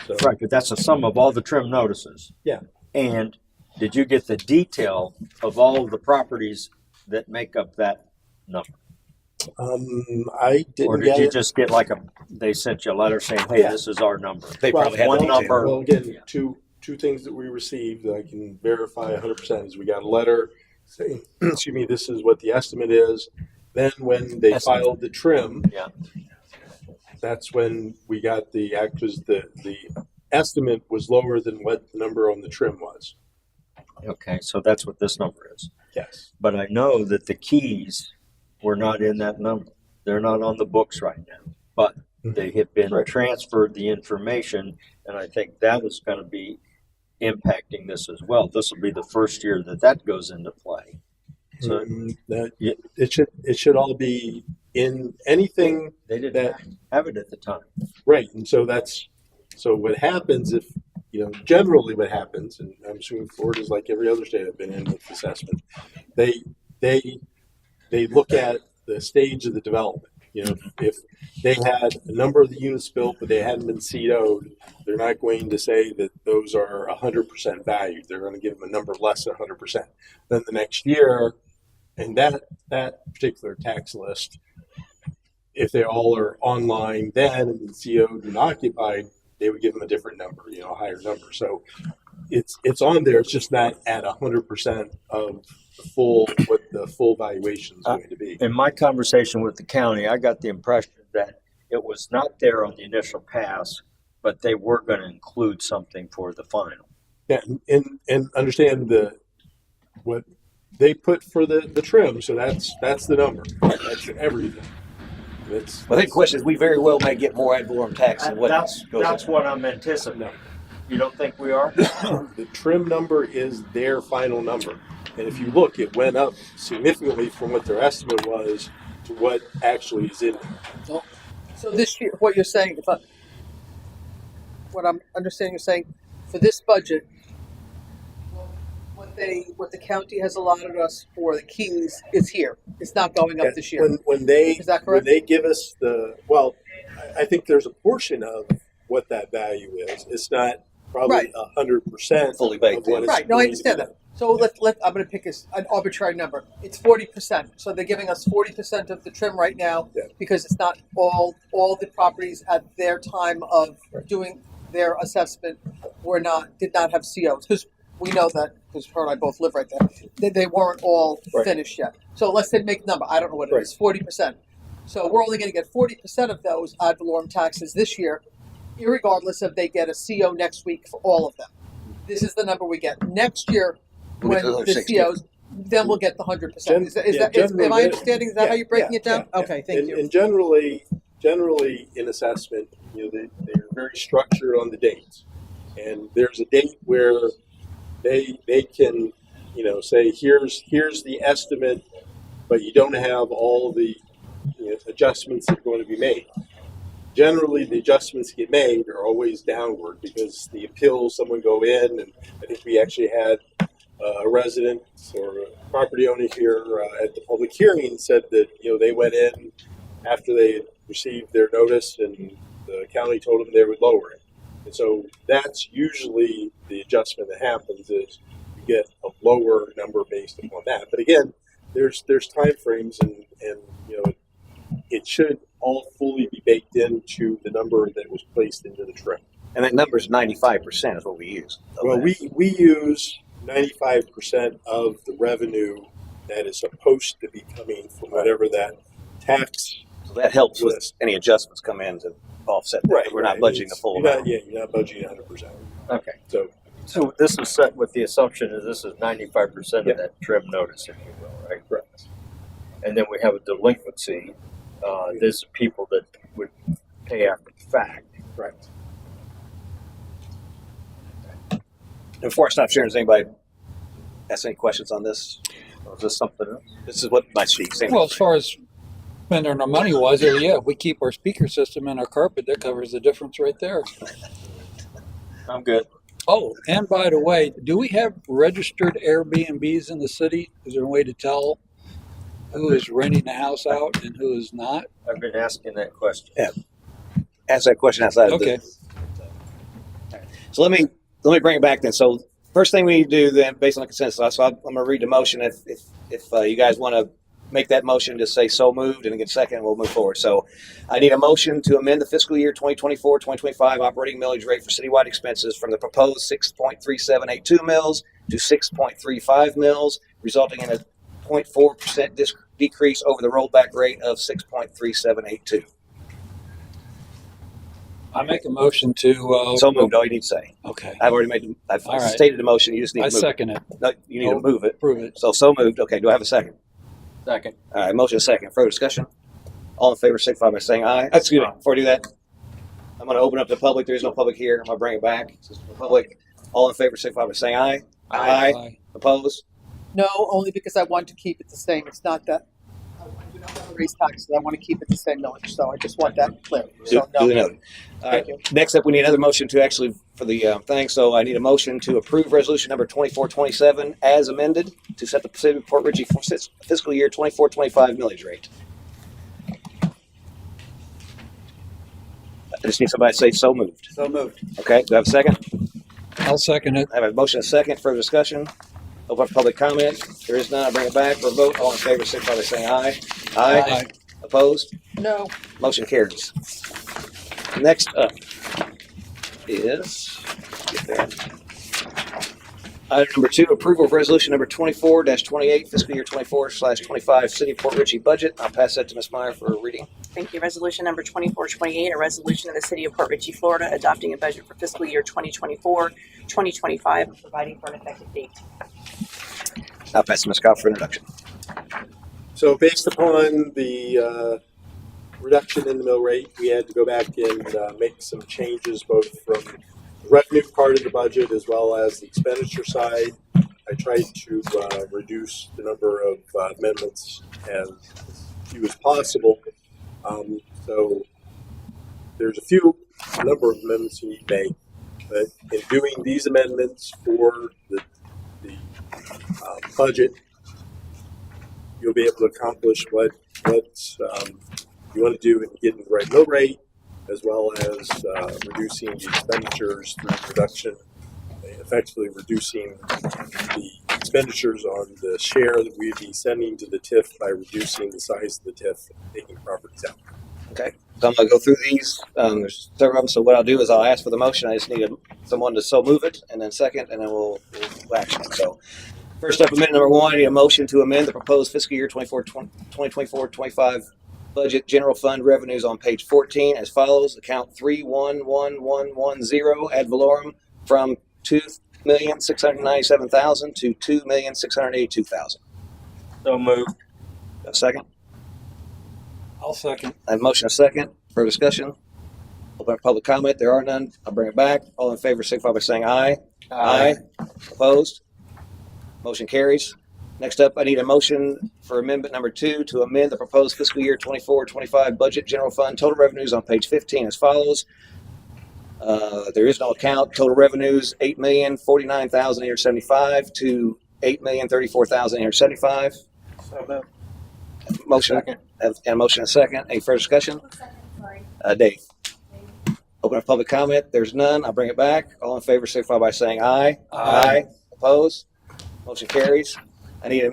So Right, but that's the sum of all the trim notices. Yeah. And did you get the detail of all of the properties that make up that number? I didn't Or did get you it. just get they sent you a letter saying, hey, Yeah. this is our number? They probably had one the detail. number. Well, again, two things that we received that I can verify 100% is we got a letter saying, excuse me, this is what the estimate is. Then when they filed the trim, Yeah. that's when we got the act, because the estimate was lower than what the number on the trim was. Okay, so that's what this number is. Yes. But I know that the keys were not in that number. They're not on the books right now, but they have been Right. transferred the information, and I think that is going to be impacting this as well. This will be the first year that goes into play. So It should all be in anything they didn't that have it at the time. right, and so what happens if generally what happens, and I'm assuming Florida's like every other state I've been in with assessment, they look at the stage of the development. If they had a number of the units built but they hadn't been CO'd, they're not going to say that those are 100% valued. They're going to give them a number less than 100%. Then the next year, and that particular tax list, if they all are online then and CO'd and occupied, they would give them a different number, a higher number. So it's on there. It's just not at 100% of what the full valuation is going to be. In my conversation with the county, I got the impression that it was not there on the initial pass, but they were going to include something for the final. Yeah, and understand what they put for the trim. So that's the number. That's everything. Well, I think the question is, we very well may get more ad valorem tax than what That's goes in. what I'm anticipating. You don't think we are? The trim number is their final number. And if you look, it went up significantly from what their estimate was to what actually is in there. So this year, what you're saying, what I'm understanding you're saying, for this budget, what the county has allotted us for the keys is here. It's not going up this year. When they Is that correct? When they give us I think there's a portion of what that value is. It's not probably 100% Fully baked in. Right. No, I understand that. So I'm going to pick an arbitrary number. It's 40%. So they're giving us 40% of the trim right now because it's not all the properties at their time of doing their assessment did not have COs, because we know that, because her and I both live right there. They weren't all finished yet. So let's say make a number. I don't know what it is. 40%. So we're only going to get 40% of those ad valorem taxes this year, irregardless if they get a CO next week for all of them. This is the number we get. Next year, when the COs, then we'll get the 100%. Am I understanding? Is that how you're breaking it down? Okay, thank you. And generally in assessment, they're very structured on the dates. And there's a date where they can, say here's the estimate, but you don't have all the adjustments that are going to be made. Generally, the adjustments that get made are always downward because the appeals, someone go in, and I think we actually had a resident or a property owner here at the public hearing said that they went in after they had received their notice and the county told them they would lower it. And so that's usually the adjustment that happens is you get a lower number based upon that. But again, there's time frames and it should all fully be baked into the number that was placed into the trim. And that number is 95% is what we use. Well, we use 95% of the revenue that is supposed to be coming from whatever that tax. So that helps with List. any adjustments come in to offset that. We're not budgeting the full amount. You're not budgeting 100%. Okay. So So this is set with the assumption that this is 95% Yeah. of that trim notice, if you will, right? correct. And then we have a delinquency. There's people that would pay after the fact. Correct. And before I stop sharing, does anybody ask any questions on this? Or is this something? This is what my sheet. Same Well, as far as spending our money wise, yeah, if we keep our speaker system and our carpet, that covers the difference right there. I'm good. Oh, and by the way, do we have registered Airbnbs in the city? Is there a way to tell who is renting the house out and who is not? I've been asking that question. Yeah. Ask that question outside of Okay. So let me bring it back then. So first thing we need to do then, based on the consensus, so I'm going to read the motion. If you guys want to make that motion, just say so moved, and again second, we'll move forward. So I need a motion to amend the fiscal year 2024-2025 operating millage rate for citywide expenses from the proposed 6.3782 mils to 6.35 mils, resulting in a 0.4% decrease over the rollback rate of 6.3782. I make a motion to. So moved. All you need to say. Okay. I've already I've All right. stated the motion. You just need to I move second it. it. No, you need to move it. Prove it. So moved. Okay. Do I have a second? Second. All right. Motion is second. Further discussion? All in favor, signify by saying aye. Excuse me. Before I do that, I'm going to open up the public. There is no public here. I'm going to bring it back. Public. All in favor, signify by saying aye. Aye. Opposed? No, only because I want to keep it the same. It's not that, I do not want to raise taxes. I want to keep it the same millage. So I just want that clear. So Duly no. noted. All right. Thank you. Next up, we need another motion to actually for the thing. So I need a motion to approve resolution number 2427 as amended to set the City of Port Richey fiscal year 24-25 millage rate. I just need somebody to say so moved. So moved. Okay. Do I have a second? I'll second it. I have a motion and a second. Further discussion? Open up public comment. There is none. I bring it back for a vote. All in favor, signify by saying aye. Aye. Opposed? No. Motion carries. Next up is get there. Item number 2, approval of resolution number 24-28, fiscal year 24/25, City of Port Richey budget. I'll pass that to Ms. Meyer for a reading. Thank you. Resolution number 2428, a resolution of the City of Port Richey, Florida, adopting a budget for fiscal year 2024-2025 and providing for an effective date. I'll pass to Ms. Cobb for introduction. So based upon the reduction in the mill rate, we had to go back and make some changes both from the revenue part of the budget as well as the expenditure side. I tried to reduce the number of amendments as few as possible. So there's a number of amendments you need to make, but in doing these amendments for the budget, you'll be able to accomplish what you want to do in getting the right mill rate, as well as reducing the expenditures through reduction, effectively reducing the expenditures on the share that we'd be sending to the TIF by reducing the size of the TIF and taking properties out. Okay, so I'm going to go through these. There's several of them. So what I'll do is I'll ask for the motion. I just need someone to so move it, and then second, and then we'll action it. So first up, amendment number 1, I need a motion to amend the proposed fiscal year 2024-25 budget general fund revenues on page 14 as follows. Account 311110 ad valorem from $2,697,000 to $2,682,000. So moved. A second. I'll second. I have a motion and a second. For discussion. Open up public comment. There are none. I'll bring it back. All in favor, signify by saying aye. Aye. Opposed? Motion carries. Next up, I need a motion for amendment number 2 to amend the proposed fiscal year 24-25 budget general fund total revenues on page 15 as follows. There is no account. Total revenues $8,049,875 to $8,034,875. So moved. Motion. Second. And a motion and a second. Any further discussion? Dave. Open up public comment. There's none. I'll bring it back. All in favor, signify by saying aye. Aye. Opposed? Motion carries. I need a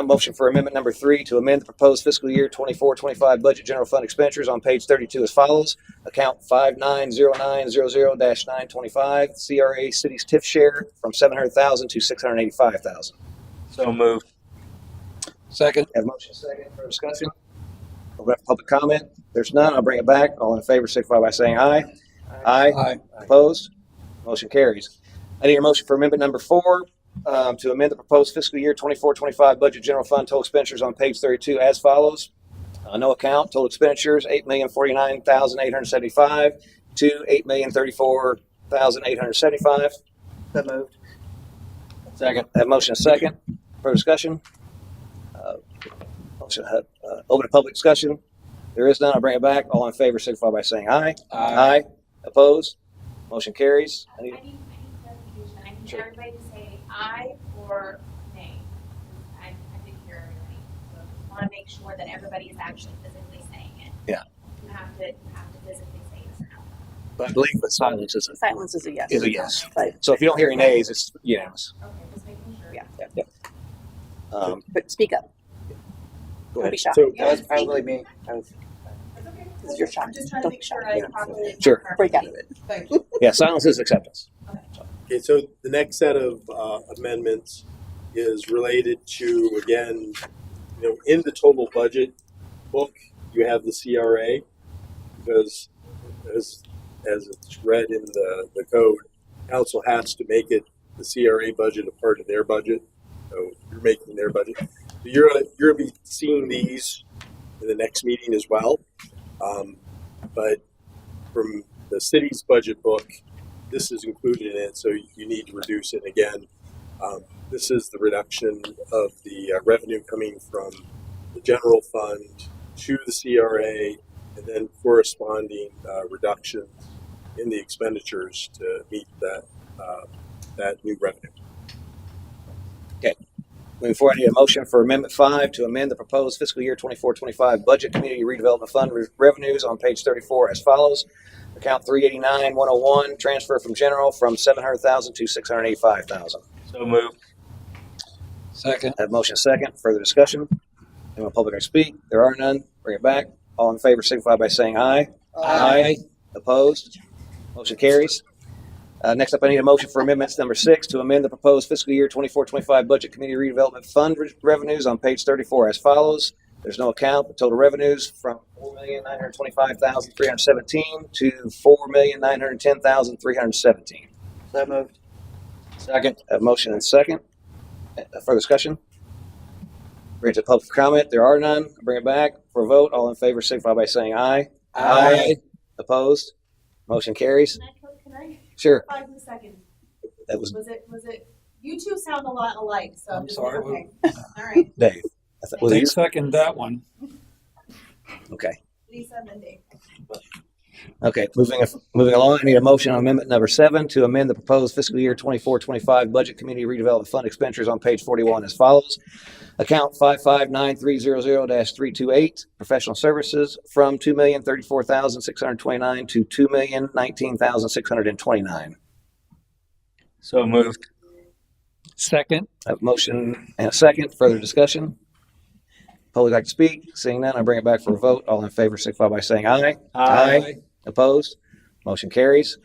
motion for amendment number 3 to amend the proposed fiscal year 24-25 budget general fund expenditures on page 32 as follows. Account 590900-925, CRA City's TIF share from $700,000 to $685,000. So moved. Second. Have motion second for discussion. Open up for public comment. There's none. I'll bring it back. All in favor, signify by saying aye. Aye. Aye. Opposed? Motion carries. I need a motion for amendment number 4 to amend the proposed fiscal year 24-25 budget general fund total expenditures on page 32 as follows. No account, total expenditures, $8,049,875 to $8,034,875. So moved. Second. Have motion is second. For discussion? Motion, open to public discussion. There is none. I'll bring it back. All in favor, signify by saying aye. Aye. Opposed? Motion carries. I need- I need clarification. I need Sure. everybody to say aye or nay. I didn't hear everybody. So I just want to make sure that everybody is actually physically saying it. Yeah. You have to physically say yes or no. But I believe that silence is Silence is a yes. a yes. But, So if you don't hear any nays, it's unanimous. Okay, just making sure. yeah, But speak up. go Don't ahead. be shy. So that was probably me. That's okay. This is your shot. I'm just trying to Don't make be sure shy. I Yeah. properly. Sure. Break out of it. Thank you. Yeah, silence is acceptance. Okay, so the next set of amendments is related to, again, in the total budget book, you have the CRA, because as it's read in the code, council has to make it, the CRA budget, a part of their budget. So you're making their budget. So you're gonna be seeing these in the next meeting as well. But from the city's budget book, this is included in it, so you need to reduce it again. This is the reduction of the revenue coming from the general fund to the CRA, and then corresponding reductions in the expenditures to meet that new revenue. Moving forward, I need a motion for Amendment 5 to amend the proposed fiscal year 24-25 Budget Community Redevelopment Fund revenues on page 34 as follows. Account 389-101, transfer from general from $700,000 to $685,000. So moved. Second. Have motion second. Further discussion? Anyone public I speak? There are none. Bring it back. All in favor signify by saying aye. Aye. Opposed? Motion carries. Next up, I need a motion for amendments number 6 to amend the proposed fiscal year 24-25 Budget Community Redevelopment Fund revenues on page 34 as follows. There's no account, but total revenues from $4,925,317 to $4,910,317. So moved. Second. Have motion and second. Further discussion? Bring it to public comment. There are none. Bring it back for a vote. All in favor signify by saying aye. Aye. Opposed? Motion carries. Can I Sure. 5 seconds? That was Was it, you two sound a lot alike, so I'm just, sorry. okay. All right. Dave. Was it Take you? second that one. Okay. Lisa and then Dave. Okay. Moving along, I need a motion on amendment number 7 to amend the proposed fiscal year 24-25 Budget Community Redevelopment Fund expenditures on page 41 as follows. Account 559300-328, professional services from $2,034,629 to $2,019,629. So moved. Second. I have a motion and a second. Further discussion? Public like to speak? Seeing none, I bring it back for a vote. All in favor signify by saying aye. Opposed? Motion carries.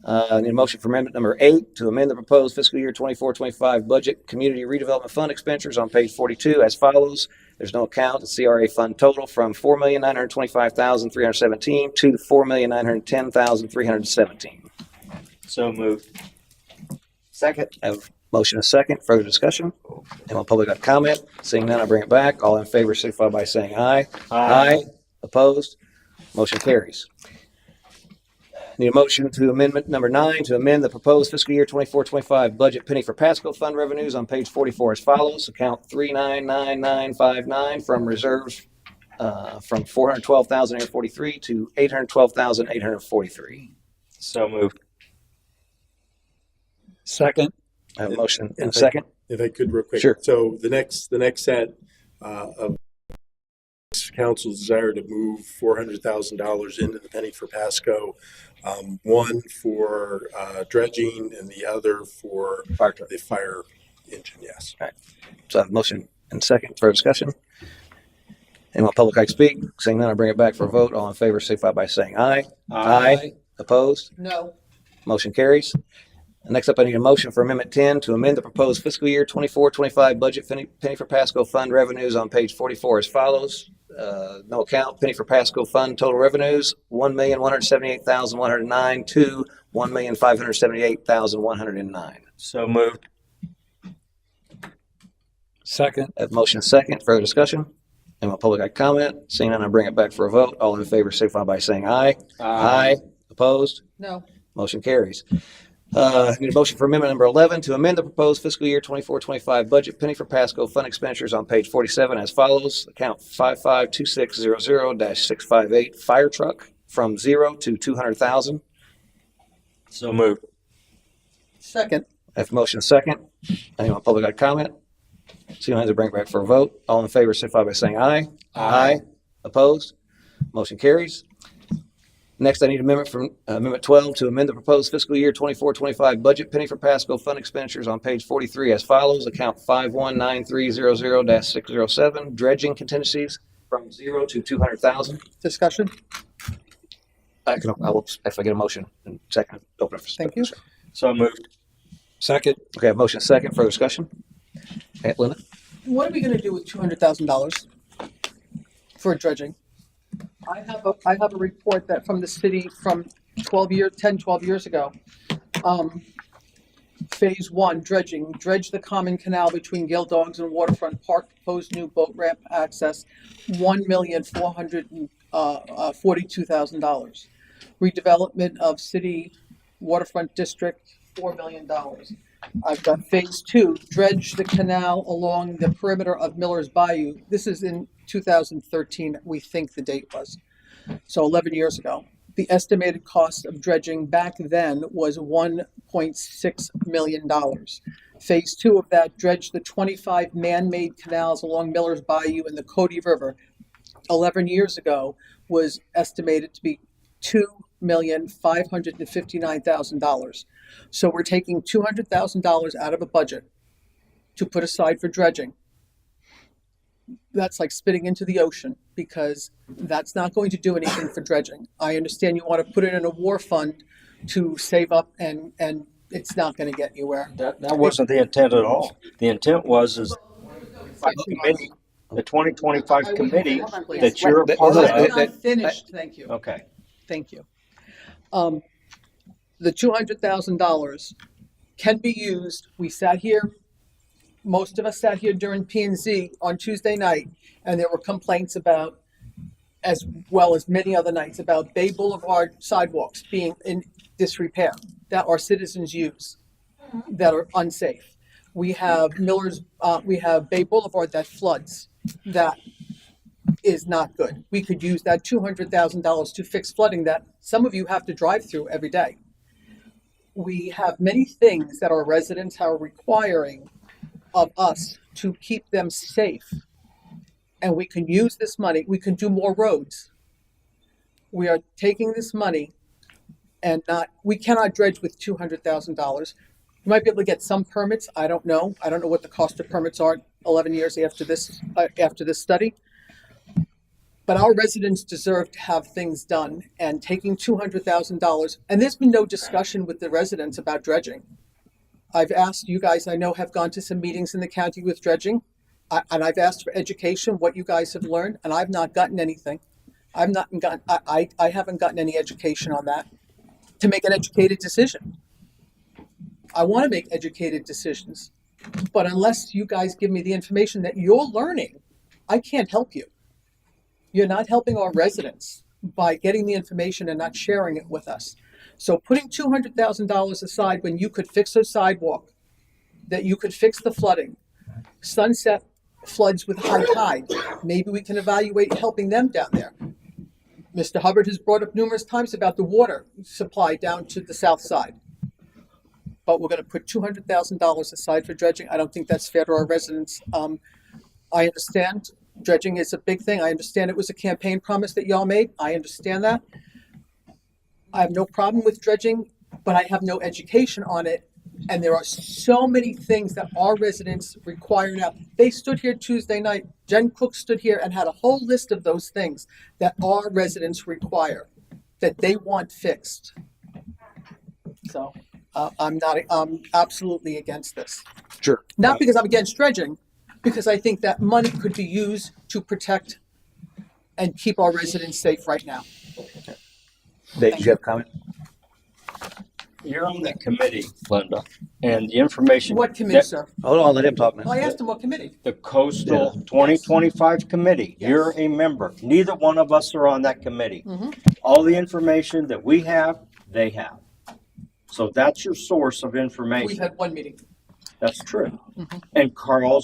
I need a motion for amendment number 8 to amend the proposed fiscal year 24-25 Budget Community Redevelopment Fund expenditures on page 42 as follows. There's no account. The CRA fund total from $4,925,317 to $4,910,317. So moved. Second. I have motion and a second. Further discussion? Anyone public got comment? Seeing none, I bring it back. All in favor signify by saying aye. Opposed? Motion carries. Need a motion to amendment number 9 to amend the proposed fiscal year 24-25 budget penny for Pasco fund revenues on page 44 as follows. Account 399959 from reserves from $412,843 to $812,843. So moved. Second. I have a motion and a If I- second. If I could real quick. Sure. So the next set of council's desire to move $400,000 into the penny for Pasco, one for dredging and the other for Fire truck. the fire engine, yes. So I have a motion and a second for discussion. Anyone public like to speak? Seeing none, I bring it back for a vote. All in favor signify by saying aye. Opposed? No. Motion carries. Next up, I need a motion for Amendment 10 to amend the proposed fiscal year 24-25 budget penny for Pasco fund revenues on page 44 as follows. No account, penny for Pasco fund total revenues, $1,178,109 to $1,578,109. So moved. Second. Have motion second. Further discussion? Anyone public eye comment? Seeing none, I bring it back for a vote. All in favor signify by saying aye. Aye. Opposed? No. Motion carries. Need a motion for amendment number 11 to amend the proposed fiscal year 24-25 budget penny for Pasco fund expenditures on page 47 as follows. Account 552600-658 fire truck from 0 to 200,000. So moved. Second. Have motion second. Anyone public eye comment? Seeing none, I bring it back for a vote. All in favor signify by saying aye. Aye. Opposed? Motion carries. Next, I need amendment from Amendment 12 to amend the proposed fiscal year 24-25 budget penny for Pasco fund expenditures on page 43 as follows. Account 519300-607 dredging contingencies from 0 to 200,000. Discussion. I will, if I get a motion in second, open it for Thank you. So moved. Second. Okay, I have motion second. Further discussion? Okay, Linda? What are we gonna do with $200,000 for dredging? I have a report that from the city from 12 years ago. Phase 1, dredging, dredge the common canal between Gill Dogs and Waterfront Park, proposed new boat ramp access, $1,442,000. Redevelopment of city waterfront district, $4 million. I've got phase 2, dredge the canal along the perimeter of Miller's Bayou. This is in 2013, we think the date was. So 11 years ago. The estimated cost of dredging back then was $1.6 million. Phase 2 of that, dredge the 25 man-made canals along Miller's Bayou and the Cody River, 11 years ago, was estimated to be $2,559,000. So we're taking $200,000 out of a budget to put aside for dredging. That's like spitting into the ocean because that's not going to do anything for dredging. I understand you want to put it in a war fund to save up and it's not going to get anywhere. That wasn't the intent at all. The intent was the 2025 committee that you're a part I'm of. not finished, thank you. Okay. Thank you. The $200,000 can be used. We sat here, most of us sat here during P&Z on Tuesday night, and there were complaints about, as well as many other nights, about Bay Boulevard sidewalks being in disrepair that our citizens use that are unsafe. We have we have Bay Boulevard that floods, that is not good. We could use that $200,000 to fix flooding that some of you have to drive through every day. We have many things that our residents are requiring of us to keep them safe. And we can use this money, we can do more roads. We are taking this money and we cannot dredge with $200,000. You might be able to get some permits, I don't know. I don't know what the cost of permits are 11 years after this study. But our residents deserve to have things done, and taking $200,000, and there's been no discussion with the residents about dredging. I've asked you guys, I know have gone to some meetings in the county with dredging, and I've asked for education, what you guys have learned, and I've not gotten anything. I haven't gotten any education on that to make an educated decision. I want to make educated decisions, but unless you guys give me the information that you're learning, I can't help you. You're not helping our residents by getting the information and not sharing it with us. So putting $200,000 aside when you could fix a sidewalk, that you could fix the flooding, Sunset floods with high tide, maybe we can evaluate helping them down there. Mr. Hubbard has brought up numerous times about the water supply down to the south side. But we're going to put $200,000 aside for dredging. I don't think that's fair to our residents. I understand dredging is a big thing. I understand it was a campaign promise that y'all made. I understand that. I have no problem with dredging, but I have no education on it. And there are so many things that our residents require now. They stood here Tuesday night. Jen Cook stood here and had a whole list of those things that our residents require, that they want fixed. So I'm absolutely against this. Sure. Not because I'm against dredging, because I think that money could be used to protect and keep our residents safe right now. Dave, did you have a comment? You're on that committee, Linda, and the information. What committee, sir? Hold on, let him talk now. Well, I asked him what committee. The Coastal 2025 Committee. Yes. You're a member. Neither one of us are on that committee. Mhm. All the information that we have, they have. So that's your source of We've information. had one meeting. That's true. Mhm. And Carl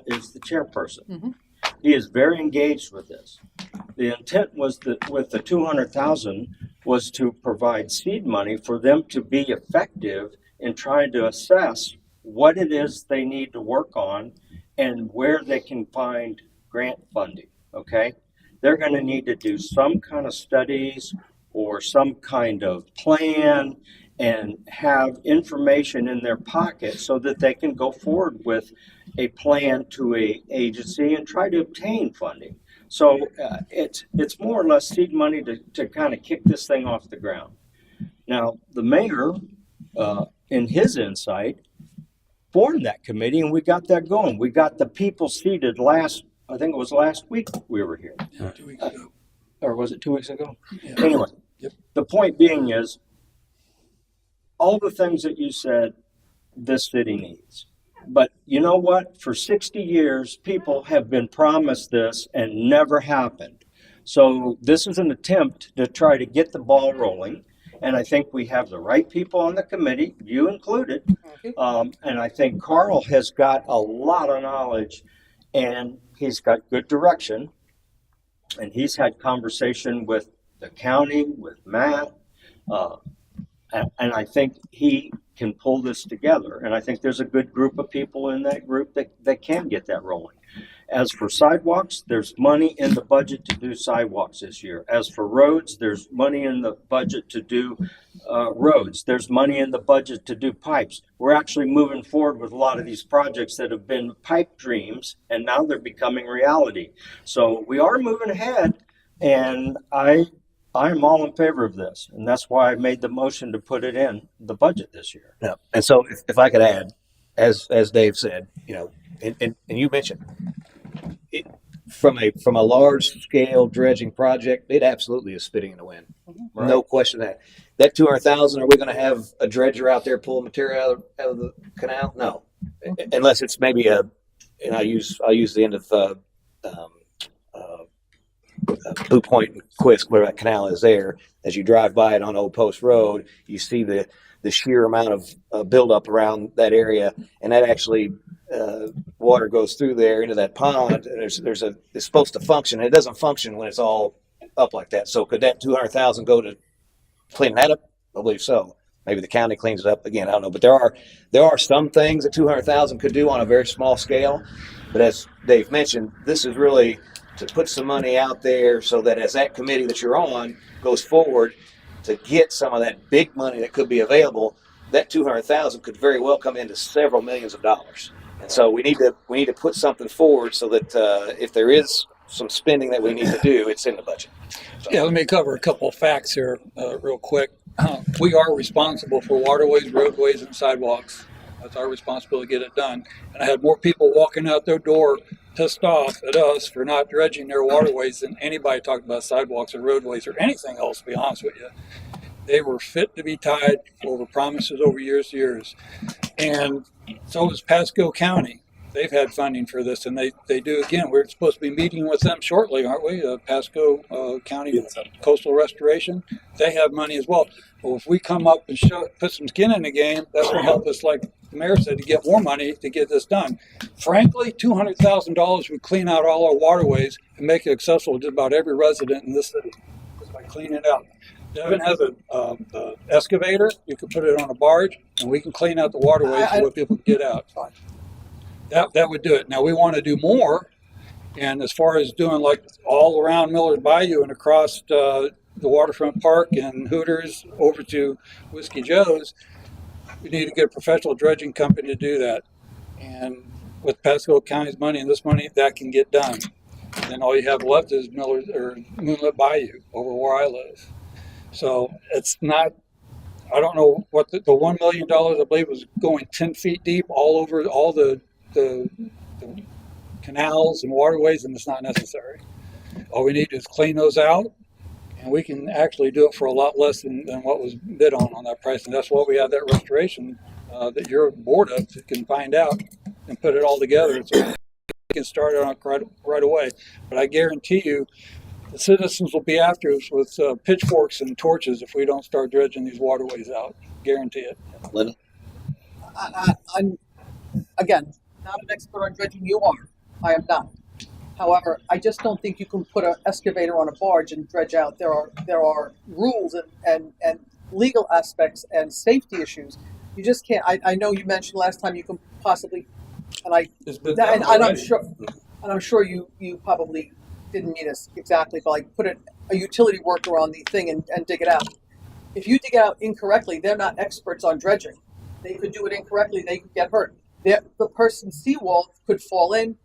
is the chairperson. Mhm. He is very engaged with this. The intent was that with the 200,000 was to provide seed money for them to be effective in trying to assess what it is they need to work on and where they can find grant funding. Okay, they're going to need to do some kind of studies or some kind of plan and have information in their pocket so that they can go forward with a plan to a agency and try to obtain funding. So it's more or less seed money to kind of kick this thing off the ground. Now, the mayor, in his insight, formed that committee and we got that going. We got the people seated I think it was last week we were here. 2 weeks ago. Or was it 2 weeks ago? Yeah. Anyway, Yep. The point being is all the things that you said this city needs. But you know what? For 60 years, people have been promised this and never happened. So this is an attempt to try to get the ball rolling. And I think we have the right people on the committee, you included. And I think Carl has got a lot of knowledge and he's got good direction. And he's had conversation with the county, with Matt. And I think he can pull this together. And I think there's a good group of people in that group that can get that rolling. As for sidewalks, there's money in the budget to do sidewalks this year. As for roads, there's money in the budget to do roads. There's money in the budget to do pipes. We're actually moving forward with a lot of these projects that have been pipe dreams, and now they're becoming reality. So we are moving ahead, and I'm all in favor of this, and that's why I made the motion to put it in the budget this year. Yeah. And so if I could add, as Dave said, and you mentioned it, from a large scale dredging project, it absolutely is spitting in the wind. Right. No question that 200,000, are we going to have a dredger out there pulling material out of the canal? No, unless it's maybe and I'll use the end of Blue Point and Quisk, where that canal is there. As you drive by it on Old Post Road, you see the sheer amount of buildup around that area, and that actually water goes through there into that pond. And it's supposed to function. It doesn't function when it's all up like that. So could that 200,000 go to clean that up? I believe so. Maybe the county cleans it up again. I don't know, but there are some things that 200,000 could do on a very small scale. But as Dave mentioned, this is really to put some money out there so that as that committee that you're on goes forward to get some of that big money that could be available, that 200,000 could very well come into several millions of dollars. And so we need to put something forward so that if there is some spending that we need to do, it's in the budget. So. Yeah, let me cover a couple of facts here real quick. We are responsible for waterways, roadways, and sidewalks. That's our responsibility to get it done. And I had more people walking out their door pissed off at us for not dredging their waterways than anybody talked about sidewalks or roadways or anything else, to be honest with you. They were fit to be tied over promises over years. And so is Pasco County. They've had funding for this, and they do again. We're supposed to be meeting with them shortly, aren't we? Pasco County Coastal Restoration. They have money as well. Well, if we come up and put some skin in the game, that's going to help us, like the mayor said, to get more money to get this done. Frankly, $200,000 would clean out all our waterways and make it accessible to just about every resident in this city just by cleaning it out. Devin has an excavator. You can put it on a barge, and we can clean out the waterways so people can get out. That would do it. Now we want to do more, and as far as doing like all around Miller's Bayou and across the waterfront park and Hooters over to Whiskey Joe's, we need to get a professional dredging company to do that. And with Pasco County's money and this money, that can get done. And then all you have left is Moonlit Bayou over where I live. So it's not I don't know what the $1 million, I believe, was going 10 feet deep all over all the canals and waterways, and it's not necessary. All we need is clean those out, and we can actually do it for a lot less than what was bid on that price. And that's why we have that restoration that your board of can find out and put it all together so we can start it on right away. But I guarantee you, the citizens will be after us with pitchforks and torches if we don't start dredging these waterways out. Guarantee it. Linda? I'm, again, not an expert on dredging. You are. I am not. However, I just don't think you can put an excavator on a barge and dredge out. There are rules and legal aspects and safety issues. You just can't. I know you mentioned last time you can possibly, and I'm sure you probably didn't mean this exactly, but like put a utility worker on the thing and dig it out. If you dig it out incorrectly, they're not experts on dredging. They could do it incorrectly. They could get hurt. The person's seawall could fall in,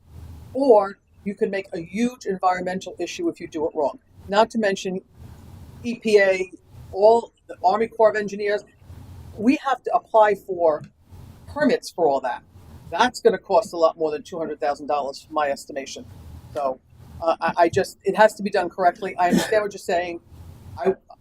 or you can make a huge environmental issue if you do it wrong. Not to mention EPA, all the Army Corps of Engineers. We have to apply for permits for all that. That's going to cost a lot more than $200,000, my estimation. So it has to be done correctly. I understand what you're saying.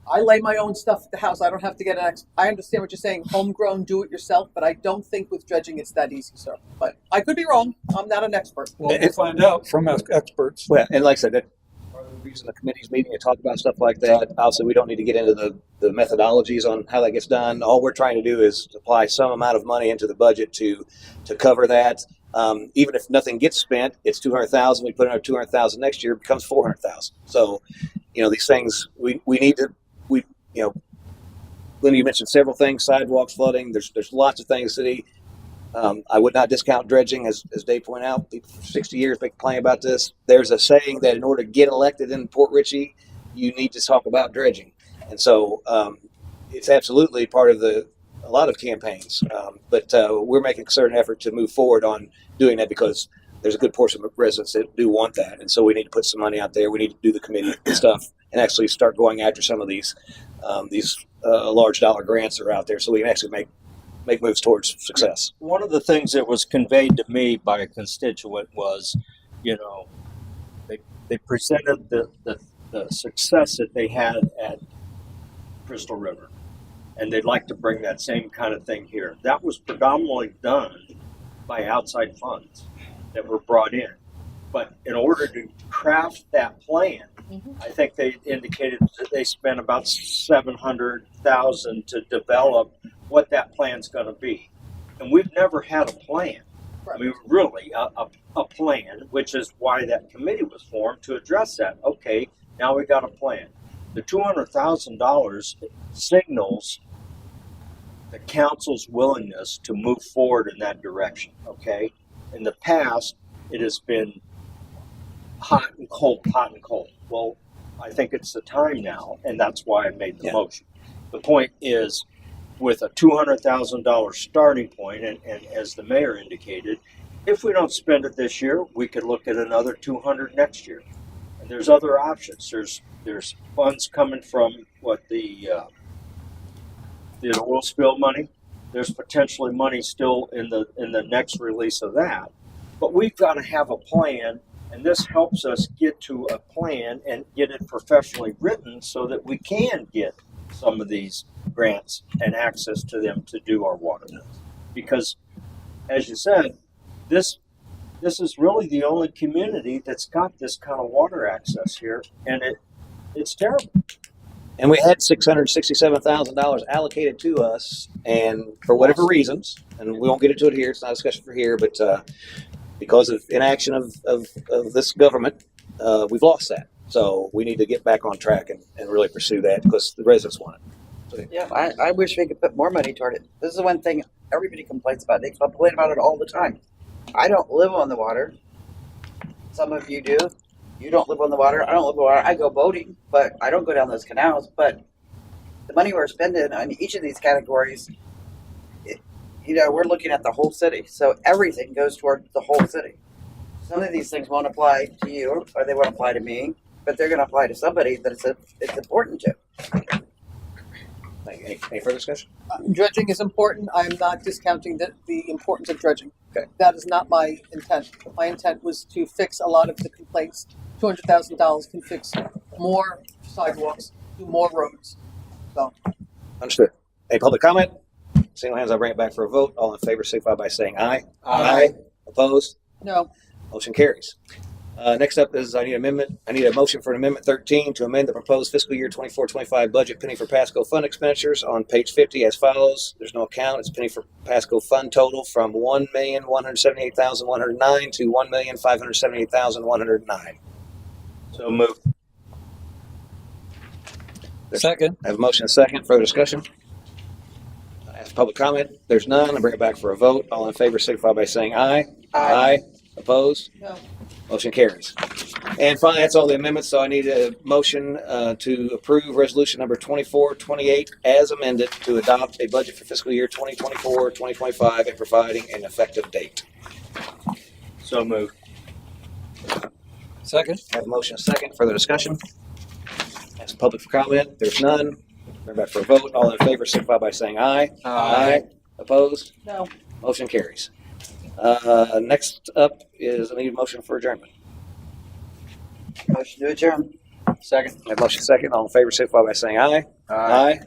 I lay my own stuff at the house. I don't have to get I understand what you're saying, homegrown, do it yourself, but I don't think with dredging it's that easy, sir. But I could be wrong. I'm not an expert. Well, we'll find out from experts. Well, and like I said, that part of the reason the committee's meeting to talk about stuff like that. Obviously, we don't need to get into the methodologies on how that gets done. All we're trying to do is apply some amount of money into the budget to cover that. Even if nothing gets spent, it's $200,000. We put another $200,000 next year, it becomes $400,000. So, these things we need to. Linda, you mentioned several things: sidewalks, flooding. There's lots of things. City. I would not discount dredging, as Dave pointed out. People for 60 years been complaining about this. There's a saying that in order to get elected in Port Richey, you need to talk about dredging, and so it's absolutely part of a lot of campaigns. But we're making a concerted effort to move forward on doing that because there's a good portion of residents that do want that, and so we need to put some money out there. We need to do the committee stuff and actually start going after some of these large dollar grants that are out there, so we can actually make moves towards success. One of the things that was conveyed to me by a constituent was, they presented the success that they had at Crystal River, and they'd like to bring that same kind of thing here. That was predominantly done by outside funds that were brought in. But in order to craft that plan, I think they indicated that they spent about $700,000 to develop what that plan's going to be. And we've never had a plan. I mean, really, a plan, which is why that committee was formed to address that. Okay, now we got a plan. The $200,000 signals the council's willingness to move forward in that direction, okay? In the past, it has been hot and cold. Well, I think it's the time now, and that's why I made the motion. The point is, with a $200,000 starting point, and as the mayor indicated, if we don't spend it this year, we could look at another 200 next year. And there's other options. There's funds coming from the oil spill money. There's potentially money still in the next release of that. But we've got to have a plan, and this helps us get to a plan and get it professionally written so that we can get some of these grants and access to them to do our water mills. Because, as you said, this is really the only community that's got this kind of water access here, and it's terrible. And we had $667,000 allocated to us, and for whatever reasons, and we won't get into it here, it's not a discussion for here, but because of inaction of this government, we've lost that. So we need to get back on track and really pursue that because the residents want it. So, Yeah, I wish we could put more money toward it. This is one thing everybody complains about. They complain about it all the time. I don't live on the water. Some of you do. You don't live on the water. I don't live on the water. I go boating, but I don't go down those canals. But the money we're spending on each of these categories, we're looking at the whole city. So everything goes toward the whole city. Some of these things won't apply to you, or they won't apply to me, but they're going to apply to somebody that it's important to. Any further discussion? Dredging is important. I am not discounting the importance of dredging. Okay. That is not my intent. My intent was to fix a lot of the complaints. $200,000 can fix more sidewalks, do more roads. So, Understood. Any public comment? Seeing no hands, I'll bring it back for a vote. All in favor, signify by saying aye. Aye. Opposed? no, Motion carries. Next up is I need a motion for an amendment 13 to amend the proposed fiscal year 24-25 budget penny for Pasco fund expenditures on page 50 as follows. There's no account. It's penny for Pasco fund total from $1,178,109 to $1,578,109. So moved. Second. I have a motion and a second. Further discussion? Ask public comment. There's none. I'll bring it back for a vote. All in favor, signify by saying aye. Aye. Opposed? no. Motion carries. And finally, that's all the amendments. So I need a motion to approve resolution number 2428 as amended to adopt a budget for fiscal year 2024-2025 and providing an effective date. So moved. Second. I have a motion and a second. Further discussion? Ask public for comment. There's none. Bring back for a vote. All in favor, signify by saying aye. Aye. Opposed? No. Motion carries. Next up is I need a motion for adjournment. Motion to adjourn. Second. I have a motion second. All in favor, signify by saying aye. Aye.